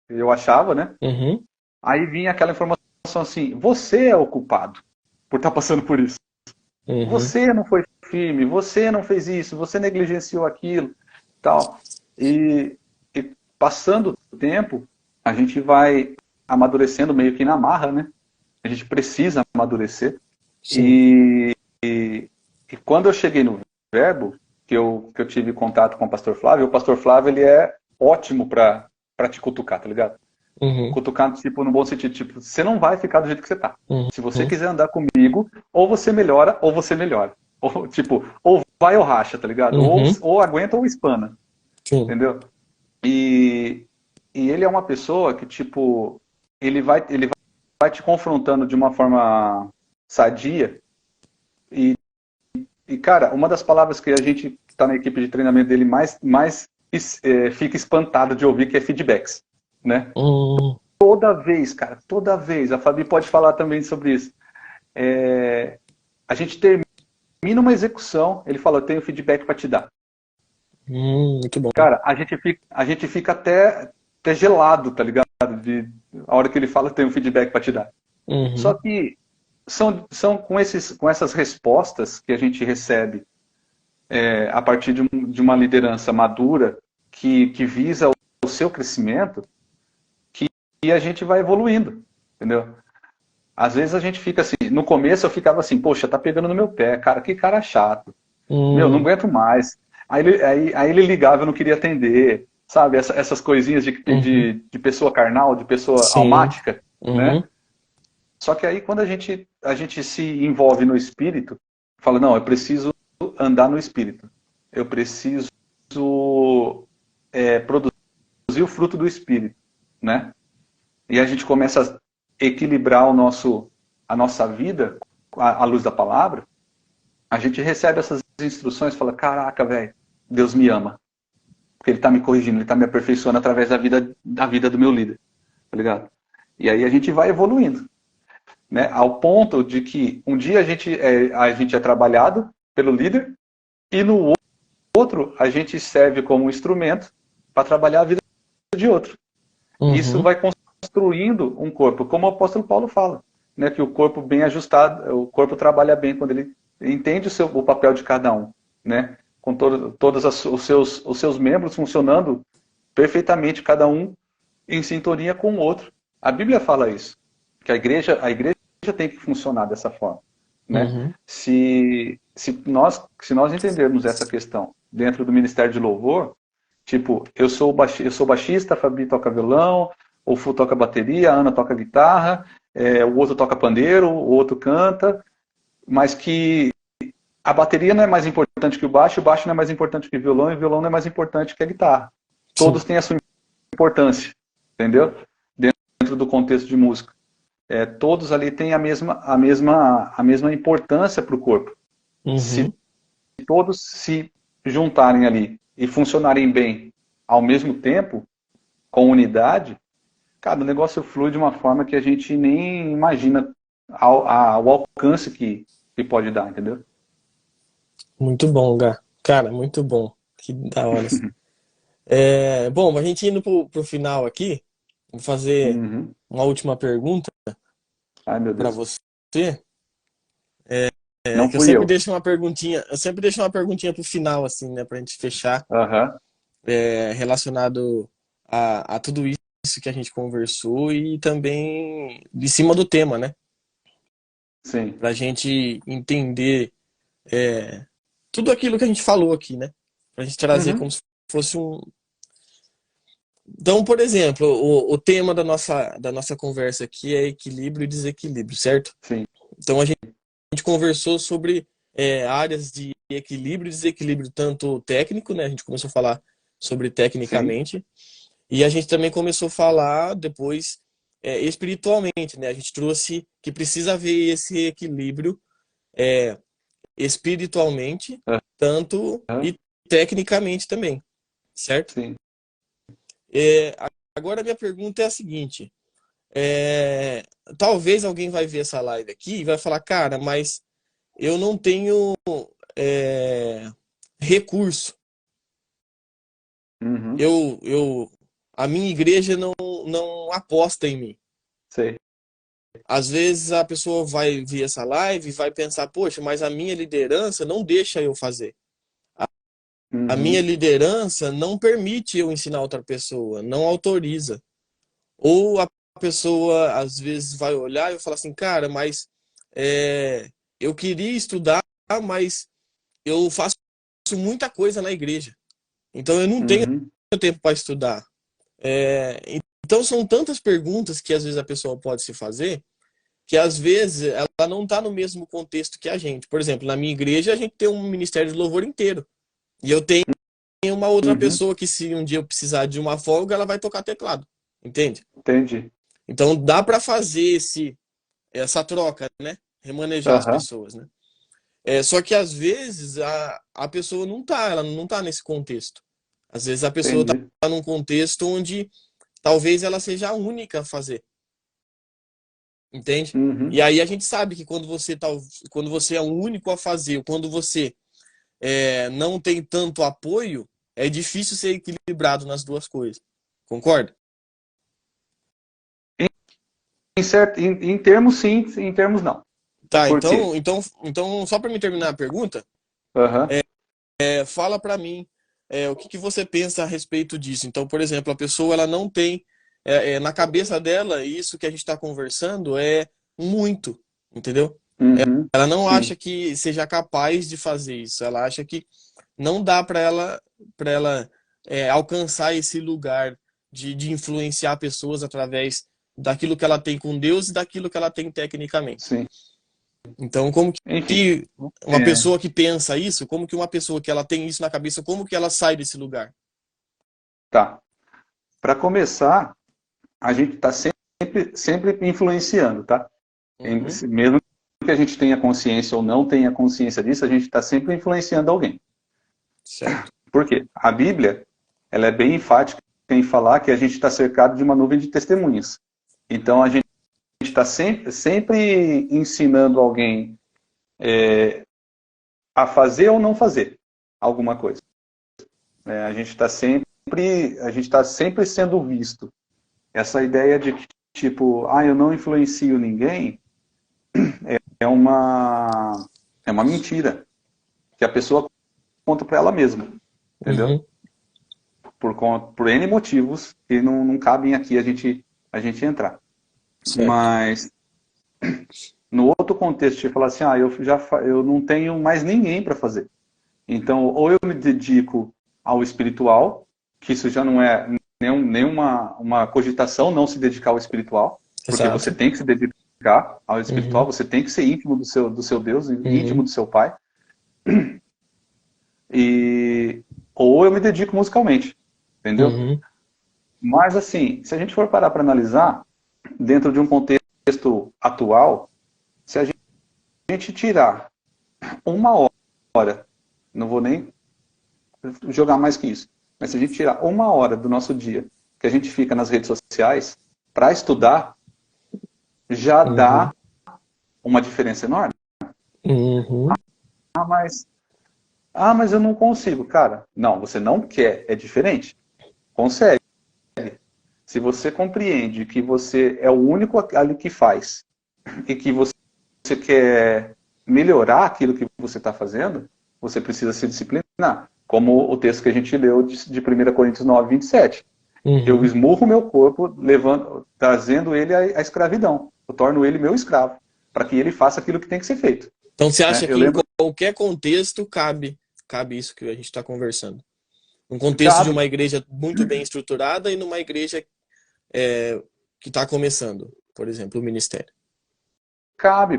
eu achava, né? uhum, Aí vinha aquela informação assim, você é o culpado por estar passando por isso. uhum, Você não foi firme, você não fez isso, você negligenciou aquilo, tal. E, e passando o tempo, a gente vai amadurecendo meio que na marra, né? A gente precisa amadurecer. sim, E, e quando eu cheguei no Verbo, que eu tive contato com o Pastor Flávio ele é ótimo para te cutucar, tá ligado? uhum, Cutucar, tipo, no bom sentido, tipo, você não vai ficar do jeito que você tá. Se você uhum, quiser andar comigo, ou você melhora, ou você melhora. Ou, tipo, ou vai ou racha, tá ligado? uhum, Ou aguenta ou espana, sim, entendeu? E, e ele é uma pessoa que, tipo, vai te confrontando de uma forma sadia. E, cara, uma das palavras que a gente está na equipe de treinamento dele fica espantado de ouvir que é feedbacks, né? uhum, Toda vez, cara, toda vez, a Fabi pode falar também sobre isso. A gente termina uma execução, ele fala, eu tenho feedback para te dar. muito bom. Cara, a gente fica até gelado, tá ligado? A hora que ele fala, eu tenho feedback para te dar. Só Uhum, que são com essas respostas que a gente recebe a partir de uma liderança madura que visa o seu crescimento que a gente vai evoluindo, entendeu? Às vezes a gente fica assim, no começo eu ficava assim, poxa, tá pegando no meu pé, cara, que cara chato. Meu, não uhum, aguento mais. Aí ele ligava, eu não queria atender, sabe? Essas coisinhas uhum, de pessoa carnal, de pessoa sim, almática, né? uhum, Só que aí quando a gente se envolve no espírito, fala, não, eu preciso andar no Espírito. Eu preciso produzir o fruto do Espírito, né? E a gente começa a equilibrar a nossa vida à luz da palavra, a gente recebe essas instruções e fala, caraca, velho, Deus me ama. Porque ele está me corrigindo, ele está me aperfeiçoando através da vida do meu líder. Tá ligado? E aí a gente vai evoluindo. Né? Ao ponto de que um dia a gente é trabalhado pelo líder e no outro a gente serve como um instrumento para trabalhar a vida de outro. Isso Uhum. vai construindo um corpo, como o apóstolo Paulo fala, né? Que o corpo bem ajustado, o corpo trabalha bem quando ele entende o papel de cada um, né? Com todos os seus membros funcionando perfeitamente, cada um em sintonia com o outro. A Bíblia fala isso, que a igreja tem que funcionar dessa forma, né? Uhum. Se nós entendermos essa questão dentro do ministério de louvor, tipo, eu sou baixista, a Fabi toca violão, o Fu toca bateria, a Ana toca guitarra, o outro toca pandeiro, o outro canta, mas que a bateria não é mais importante que o baixo não é mais importante que o violão, e o violão não é mais importante que a guitarra. Sim. Todos têm a sua importância, entendeu? Dentro do contexto de música. Todos ali têm a mesma importância para o corpo. Se Uhum. todos se juntarem ali e funcionarem bem ao mesmo tempo, com unidade, cara, o negócio flui de uma forma que a gente nem imagina o alcance que pode dar, entendeu? Muito bom, Gá. Cara, muito bom. Que da hora. Bom, a gente indo pro final aqui, vou fazer Uhum. uma última pergunta Ai, meu para Deus. você. Não Que eu fui sempre eu. deixo uma perguntinha, pro final, assim, né, pra gente fechar, Aham. relacionado a tudo isso que a gente conversou e também de cima do tema, né? Sim. Pra gente entender tudo aquilo que a gente falou aqui, né? Pra gente trazer como Uhum. se fosse um. Então, por exemplo, o tema da nossa conversa aqui é equilíbrio e desequilíbrio, certo? Sim. Então, a gente conversou sobre áreas de equilíbrio e desequilíbrio, tanto técnico, né? A gente começou a falar sobre Sim. tecnicamente, e a gente também começou a falar depois espiritualmente, né? A gente trouxe que precisa haver esse equilíbrio é, espiritualmente, tanto Aham. e tecnicamente também, certo? Sim. É, agora a minha pergunta é a seguinte: é, talvez alguém vai ver essa live aqui e vai falar, cara, mas eu não tenho é, recurso. Uhum. Eu, a minha igreja não aposta em mim. Sei. Às vezes a pessoa vai ver essa live e vai pensar, poxa, mas a minha liderança não deixa eu fazer. A minha Uhum. liderança não permite eu ensinar outra pessoa, não autoriza. Ou a pessoa às vezes vai olhar e vai falar assim, cara, mas eu queria estudar, mas eu faço muita coisa na igreja. Então eu não tenho Uhum. tempo para estudar. É, então são tantas perguntas que às vezes a pessoa pode se fazer que às vezes ela não está no mesmo contexto que a gente. Por exemplo, na minha igreja a gente tem um ministério de louvor inteiro. E eu tenho uma outra Uhum. pessoa que se um dia eu precisar de uma folga, ela vai tocar teclado. Entende? Entendi. Então dá para fazer essa troca, né? Remanejar as Aham. pessoas, né? Só que às vezes a pessoa ela não tá nesse contexto. Às vezes a pessoa tá Entendi. num contexto onde talvez ela seja a única a fazer, entende? E Uhum. aí a gente sabe que quando você é o único a fazer, quando você não tem tanto apoio, é difícil ser equilibrado nas duas coisas. Concorda? Em termos sim, em termos não. Tá, Por quê? então só para me terminar a pergunta, Aham. fala para mim o que, que você pensa a respeito disso. Então, por exemplo, a pessoa ela não tem na cabeça dela isso que a gente está conversando é muito, entendeu? Uhum. Ela não acha Sim. que seja capaz de fazer isso. Ela acha que não dá para ela alcançar esse lugar de influenciar pessoas através daquilo que ela tem com Deus e daquilo que ela tem tecnicamente. Sim. Então, como Enfim, que uma é, pessoa que pensa isso, como que uma pessoa que ela tem isso na cabeça, como que ela sai desse lugar? tá. Para começar, a gente está sempre influenciando, tá? Uhum, Mesmo que a gente tenha consciência ou não tenha consciência disso, a gente está sempre influenciando alguém. certo. Por quê? A Bíblia, ela é bem enfática em falar que a gente está cercado de uma nuvem de testemunhas. Então, a gente está sempre ensinando alguém a fazer ou não fazer alguma coisa. A gente está sempre sendo visto. Essa ideia de que, tipo, eu não influencio ninguém é uma mentira que a pessoa conta para ela mesma, entendeu? Uhum, Por N motivos que não cabem aqui a gente entrar. certo. Mas no outro contexto, de falar assim, eu não tenho mais ninguém para fazer. Então, ou eu me dedico ao espiritual, que isso já não é nenhuma uma cogitação não se dedicar ao espiritual, porque você Exato. tem que se dedicar ao espiritual, Uhum, você tem que ser íntimo do seu Deus, íntimo uhum, do seu Pai, e ou eu me dedico musicalmente, entendeu? uhum, Mas assim, se a gente for parar para analisar, dentro de um contexto atual, se a gente tirar uma hora, não vou nem jogar mais que isso, mas se a gente tirar uma hora do nosso dia que a gente fica nas redes sociais para estudar, já uhum, dá uma diferença enorme. uhum, Ah, mas, mas eu não consigo, cara. Não, você não quer, é diferente. Consegue. Se você compreende que você é o único ali que faz e que você quer melhorar aquilo que você está fazendo, você precisa se disciplinar. Como o texto que a gente leu de 1 Coríntios 9, 27. Eu uhum. esmurro meu corpo, trazendo ele à escravidão. Eu torno ele meu escravo, para que ele faça aquilo que tem que ser feito. Então, você Né? acha Eu que em lembro, qualquer contexto cabe isso que a gente está conversando? Um contexto de cabe, uma igreja muito bem estruturada e numa igreja é, que está começando, por exemplo, o ministério. cabe,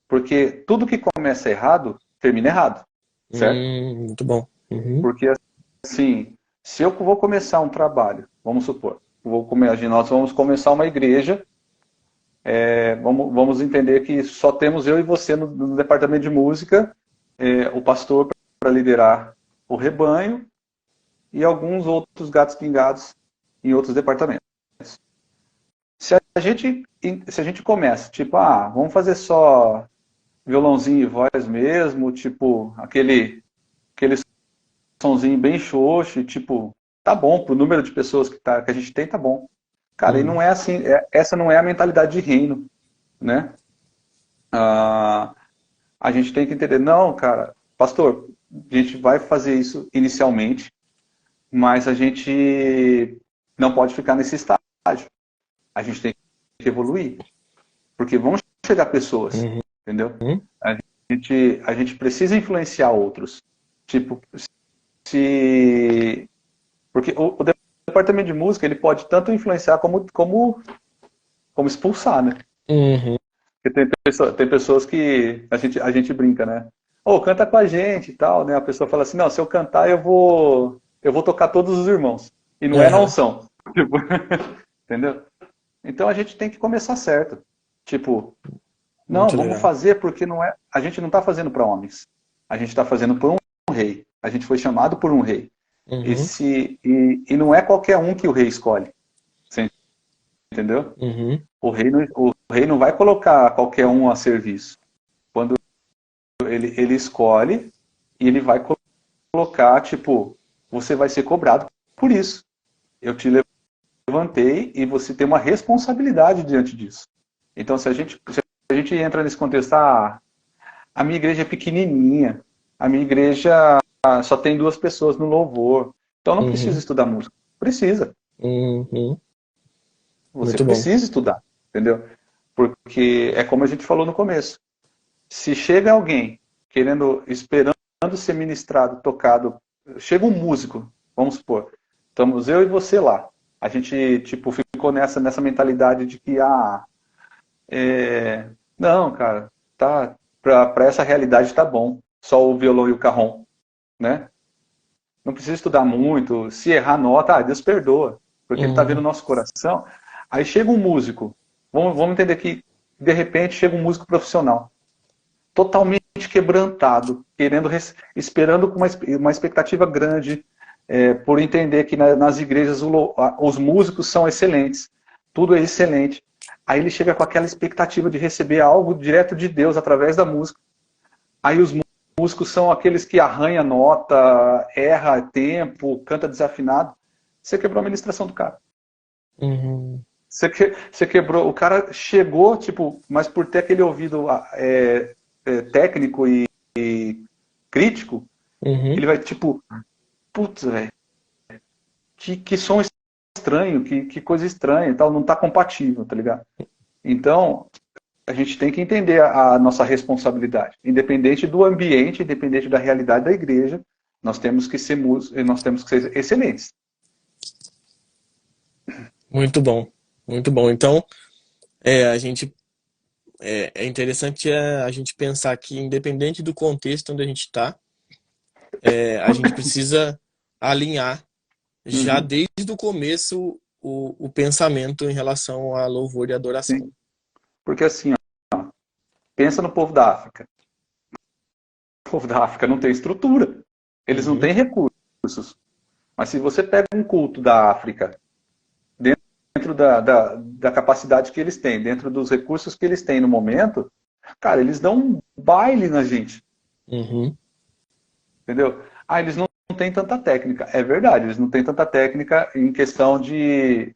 porque tudo que começa errado, termina errado, certo? Muito bom. Uhum, Porque, assim, se eu vou começar um trabalho, vamos supor, nós vamos começar uma igreja, vamos entender que só temos eu e você no departamento de música, o pastor para liderar o rebanho e alguns outros gatos pingados em outros departamentos. Se a gente começa, tipo, vamos fazer só violãozinho e voz mesmo, tipo, aquele sonzinho bem xoxo, tipo, tá bom, pro número de pessoas que a gente tem, tá bom. Cara, e não uhum, é assim, essa não é a mentalidade de reino, né? Ah, a gente tem que entender, não, cara, pastor, a gente vai fazer isso inicialmente, mas a gente não pode ficar nesse estágio. A gente tem que evoluir, porque vão chegar pessoas, uhum, entendeu? uhum, A gente precisa influenciar outros. Tipo, se porque o departamento de música ele pode tanto influenciar como expulsar, né? uhum. Porque tem pessoas que a gente brinca, né? Canta com a gente e tal, né? A pessoa fala assim, não, se eu cantar eu vou tocar todos os irmãos. E não Aham, são. Tipo, entendeu? Então a gente tem que começar certo. Tipo, não, muito vamos legal. fazer porque não é, a gente não está fazendo para homens. A gente está fazendo por um rei. A gente foi chamado por um rei. Uhum, E não é qualquer um que o rei escolhe. Você entendeu? uhum, O rei não vai colocar qualquer um a serviço. Quando ele escolhe e ele vai colocar, tipo, você vai ser cobrado por isso. Eu te levantei e você tem uma responsabilidade diante disso. Então, se a gente entra nesse contexto, a minha igreja é pequenininha, a minha igreja só tem 2 pessoas no louvor, então não precisa uhum, estudar música. Precisa. uhum. Você Muito bom. precisa estudar, entendeu? Porque é como a gente falou no começo. Se chega alguém esperando ser ministrado, tocado, chega um músico, vamos supor, estamos eu e você lá. A gente tipo ficou nessa mentalidade de que Não, cara, tá, para essa realidade tá bom. Só o violão e o carrom, né? Não precisa estudar muito. Se errar nota, Deus perdoa, porque Ele está vendo o Uhum, nosso coração. Aí chega um músico. Vamos entender que, de repente, chega um músico profissional, totalmente quebrantado, esperando com uma expectativa grande, por entender que nas igrejas os músicos são excelentes, tudo é excelente. Aí ele chega com aquela expectativa de receber algo direto de Deus através da música. Aí os músicos são aqueles que arranha nota, erra tempo, canta desafinado. Você quebrou a ministração do cara. uhum, Você quebrou. O cara chegou, tipo, mas por ter aquele ouvido técnico e crítico, uhum. ele vai tipo, putz, velho, que som estranho, que coisa estranha e tal, não tá compatível, tá ligado? Então, a gente tem que entender a nossa responsabilidade. Independente do ambiente, independente da realidade da igreja, nós temos que ser nós temos que ser excelentes. Muito bom, muito bom. Então, a gente é interessante a gente pensar que, independente do contexto onde a gente está, a gente precisa alinhar já Uhum, desde o começo o pensamento em relação a louvor e adoração. sim. Porque assim, ó, pensa no povo da África. O povo da África não tem estrutura. Eles não Uhum, têm recursos. Mas se você pega um culto da África, dentro da capacidade que eles têm, dentro dos recursos que eles têm no momento, cara, eles dão um baile na gente. uhum, Entendeu? Eles não têm tanta técnica. É verdade, eles não têm tanta técnica em questão de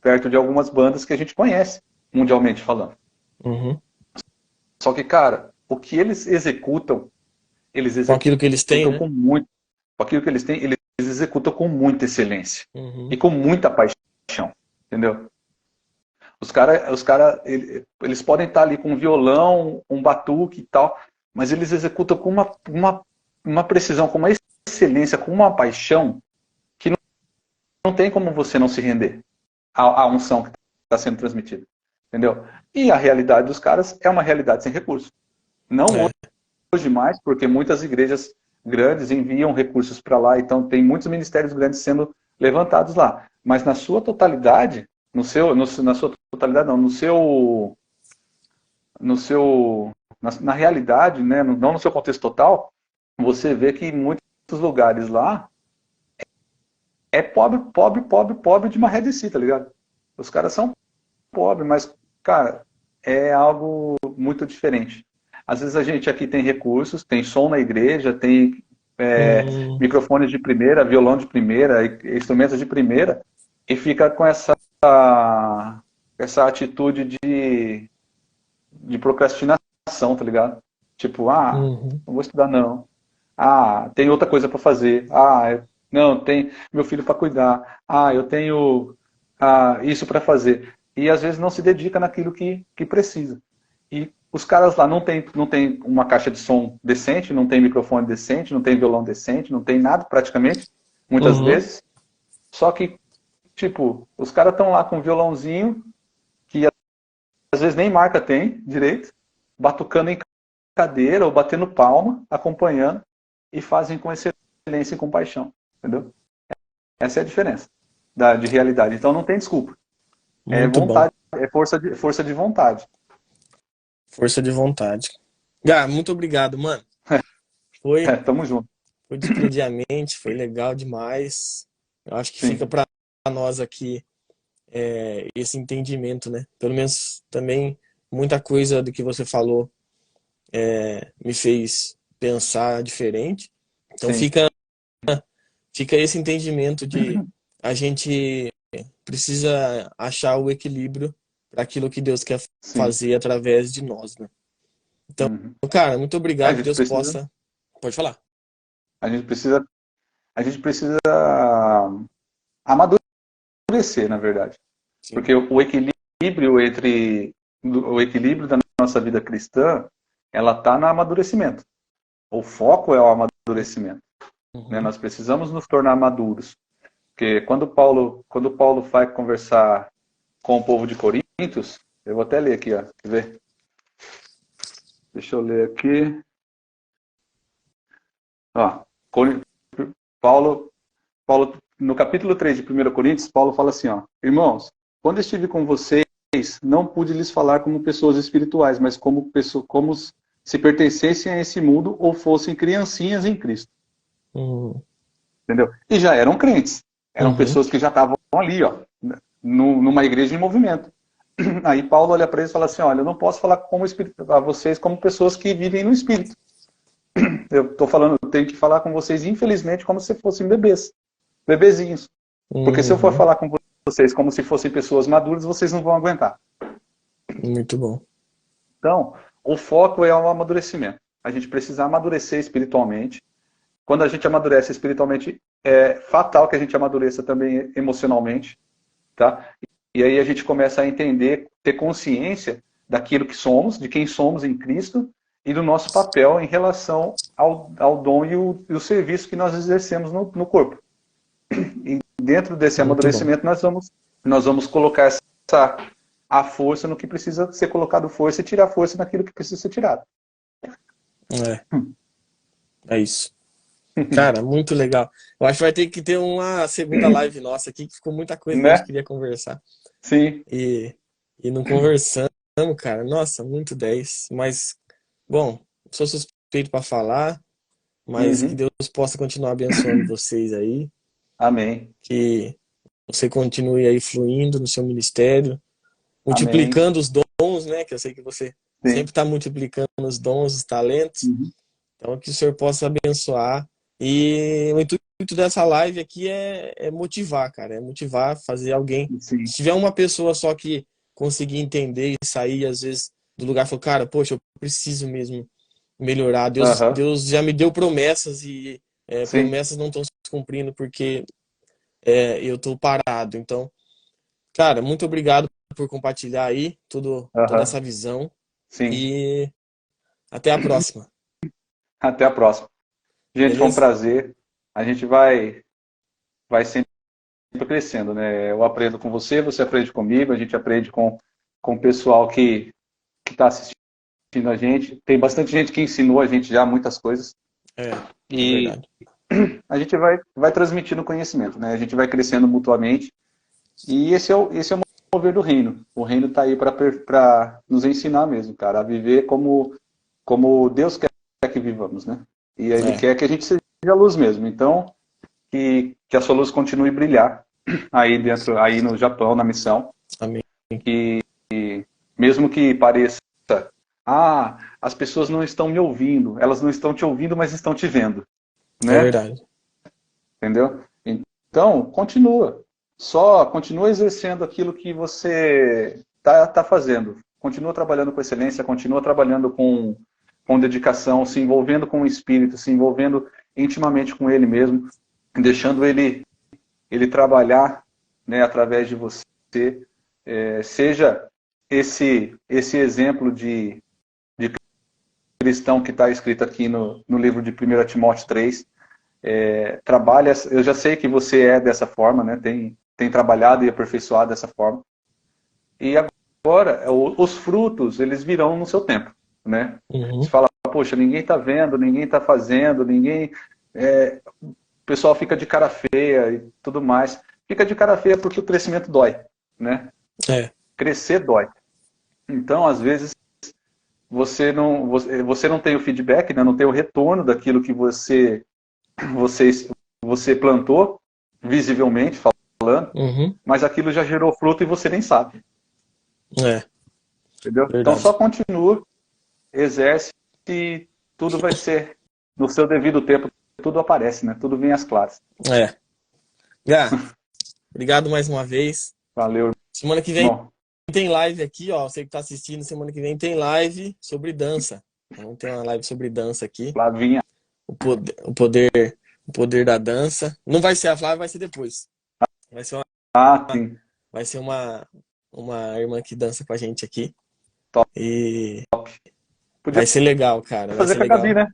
perto de algumas bandas que a gente conhece, mundialmente falando. uhum. Só que, cara, o que eles Com aquilo que eles têm, executam né? com muito. Aquilo que eles têm, eles executam com muita excelência. E Uhum. com muita paixão. Entendeu? Eles podem estar ali com um violão, um batuque e tal, mas eles executam com uma precisão, com uma excelência, com uma paixão, que não tem como você não se render à unção que está sendo transmitida. Entendeu? E a realidade dos caras é uma realidade sem recursos. Não É. hoje mais, porque muitas igrejas grandes enviam recursos para lá, então tem muitos ministérios grandes sendo levantados lá. Mas na sua totalidade, na sua totalidade não, na realidade, né, não no seu contexto total, você vê que em muitos lugares lá é pobre, pobre, pobre, pobre de maré de si, tá ligado? Os caras são pobres, mas, cara, é algo muito diferente. Às vezes a gente aqui tem recursos, tem som na igreja, tem Hum, microfones de primeira, violão de primeira, instrumentos de primeira, e fica com essa atitude de procrastinação, tá ligado? Tipo, uhum. não vou estudar não. Tem outra coisa para fazer. Não, tem meu filho para cuidar. Eu tenho isso para fazer. E às vezes não se dedica naquilo que precisa. E os caras lá não tem uma caixa de som decente, não tem microfone decente, não tem violão decente, não tem nada praticamente, muitas Uhum. vezes. Só que, tipo, os caras estão lá com um violãozinho, que às vezes nem marca tem direito, batucando em cadeira ou batendo palma, acompanhando, e fazem com excelência e com paixão. Entendeu? Essa é a diferença de realidade. Então não tem desculpa. É Muito bom. vontade, é força de vontade. Força de vontade. Gá, muito obrigado, mano. Foi, Tamo junto. foi desprendiamente, foi legal demais. Eu acho que fica Sim, para nós aqui esse entendimento, né? Pelo menos também muita coisa do que você falou me fez pensar diferente. Então sim, fica esse entendimento de a gente precisa achar o equilíbrio para aquilo que Deus quer sim. fazer através de nós, né? Então, Uhum. cara, muito A obrigado, que gente Deus precisa, possa. Pode falar. a gente precisa, a gente precisa amadurecer, na verdade. Sim. Porque o equilíbrio da nossa vida cristã, ela está no amadurecimento. O foco é o amadurecimento. Né? Uhum. Nós precisamos nos tornar maduros. Porque quando Paulo vai conversar com o povo de Coríntios, eu vou até ler aqui, ó, quer ver? Deixa eu ler aqui. Ó, Paulo, Paulo, no capítulo 3 de 1 Coríntios, Paulo fala assim, ó, irmãos, quando estive com vocês, não pude lhes falar como pessoas espirituais, mas como se pertencessem a esse mundo ou fossem criancinhas em Cristo. Uhum. Entendeu? E já eram crentes. Eram Uhum. pessoas que já estavam ali, ó, numa igreja em movimento. Aí Paulo olha para eles e fala assim, olha, eu não posso falar como a vocês como pessoas que vivem no Espírito. Eu estou falando, eu tenho que falar com vocês, infelizmente, como se fossem bebês. Bebezinhos. Porque se eu for Uhum. falar com vocês como se fossem pessoas maduras, vocês não vão aguentar. Muito bom. Então, o foco é o amadurecimento. A gente precisa amadurecer espiritualmente. Quando a gente amadurece espiritualmente, é fatal que a gente amadureça também emocionalmente, tá? E aí a gente começa a entender, ter consciência daquilo que somos, de quem somos em Cristo e do nosso papel em relação ao dom e o serviço que nós exercemos no corpo. E dentro desse Muito bom. amadurecimento nós vamos colocar a força no que precisa ser colocado força e tirar força naquilo que precisa ser tirado. É, é isso. Cara, muito legal. Eu acho que vai ter que ter uma segunda live nossa aqui, que ficou muita coisa que a gente Né? queria conversar. Sim. E, e não conversamos, cara. Nossa, muito 10. Mas, bom, sou suspeito para falar, mas que Uhum. Deus possa continuar abençoando vocês aí, Amém. que você continue aí fluindo no seu ministério, Amém. multiplicando os dons, né? Que eu sei que você sempre Sim. está multiplicando os dons, os talentos. Uhum. Então, que o Senhor possa abençoar. E o intuito dessa live aqui é motivar, cara. É motivar, fazer alguém. Sim. Se tiver uma pessoa só que conseguir entender e sair, às vezes, do lugar e falar, cara, poxa, eu preciso mesmo melhorar. Aham. Deus já me deu promessas e Sim. promessas não estão se cumprindo porque eu estou parado. Então, cara, muito obrigado por compartilhar aí toda Aham. essa visão. Sim. E até a próxima. Até a próxima. Gente, foi um Beleza? prazer. A gente vai sempre crescendo, né? Eu aprendo com você, você aprende comigo, a gente aprende com o pessoal que está assistindo a gente. Tem bastante gente que ensinou a gente já muitas coisas. É E verdade. a gente vai transmitindo conhecimento, né? A gente vai crescendo mutuamente. E esse é o mover do reino. O reino está aí para nos ensinar mesmo, cara, a viver como Deus quer que vivamos, né? E Ele É, quer que a gente seja a luz mesmo. Então, que a sua luz continue a brilhar aí dentro, aí no Japão, na missão. amém. Mesmo que pareça, as pessoas não estão me ouvindo, elas não estão te ouvindo, mas estão te vendo, É né? verdade. Entendeu? Então, continua. Só continua exercendo aquilo que você tá fazendo. Continua trabalhando com excelência, continua trabalhando com dedicação, se envolvendo com o espírito, se envolvendo intimamente com ele mesmo, deixando ele trabalhar, né, através de você. Seja esse exemplo de cristão que está escrito aqui no livro de 1 Timóteo 3. Trabalha, eu já sei que você é dessa forma, né? Tem trabalhado e aperfeiçoado dessa forma. E agora, os frutos, eles virão no seu tempo, né? Você Uhum. fala, poxa, ninguém está vendo, ninguém está fazendo, o pessoal fica de cara feia e tudo mais. Fica de cara feia porque o crescimento dói, né? É, Crescer dói. Então, às vezes, você não tem o feedback, né? Não tem o retorno daquilo que você, você plantou, visivelmente falando, uhum. mas aquilo já gerou fruto e você nem sabe, É, entendeu? Então só verdade. continua, exerce e tudo vai ser no seu devido tempo, tudo aparece, né? Tudo vem às claras. É. Gá, obrigado mais uma vez. Valeu, Semana que vem irmão. tem live aqui, ó. Você que tá assistindo, semana que vem tem live sobre dança. Vamos ter uma live sobre dança aqui. Flavinha. O poder, o poder, o poder da dança. Não vai ser a Flávia, vai ser depois. Vai ser uma, Ah, sim. vai ser uma irmã que dança com a gente aqui. Top. E Podia vai ser legal, cara. Vai fazer ser com a Gabi, legal. né?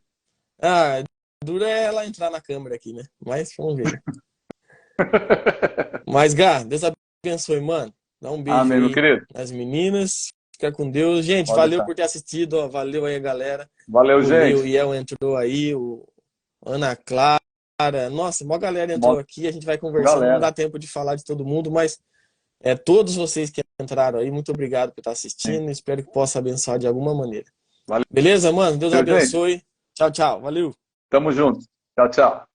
Ah, dura é ela entrar na câmera aqui, né? Mas vamos ver. Mas, Gá, Deus abençoe, mano. Dá um beijo Amém, meu aí querido. nas meninas. Fica com Deus. Gente, Pode valeu deixar. por ter assistido. Ó, valeu aí, galera. Valeu, O Leo gente. Iel entrou aí, o Ana Clara. Nossa, uma galera Mó entrou aqui. A gente vai conversando. Não galera. dá tempo de falar de todo mundo, mas todos vocês que entraram aí, muito obrigado por estar Sim. assistindo. Espero que possa abençoar de alguma maneira. Valeu, Beleza, mano? Deus gente. abençoe. Tchau, tchau. Valeu. Tamo junto. Tchau, tchau.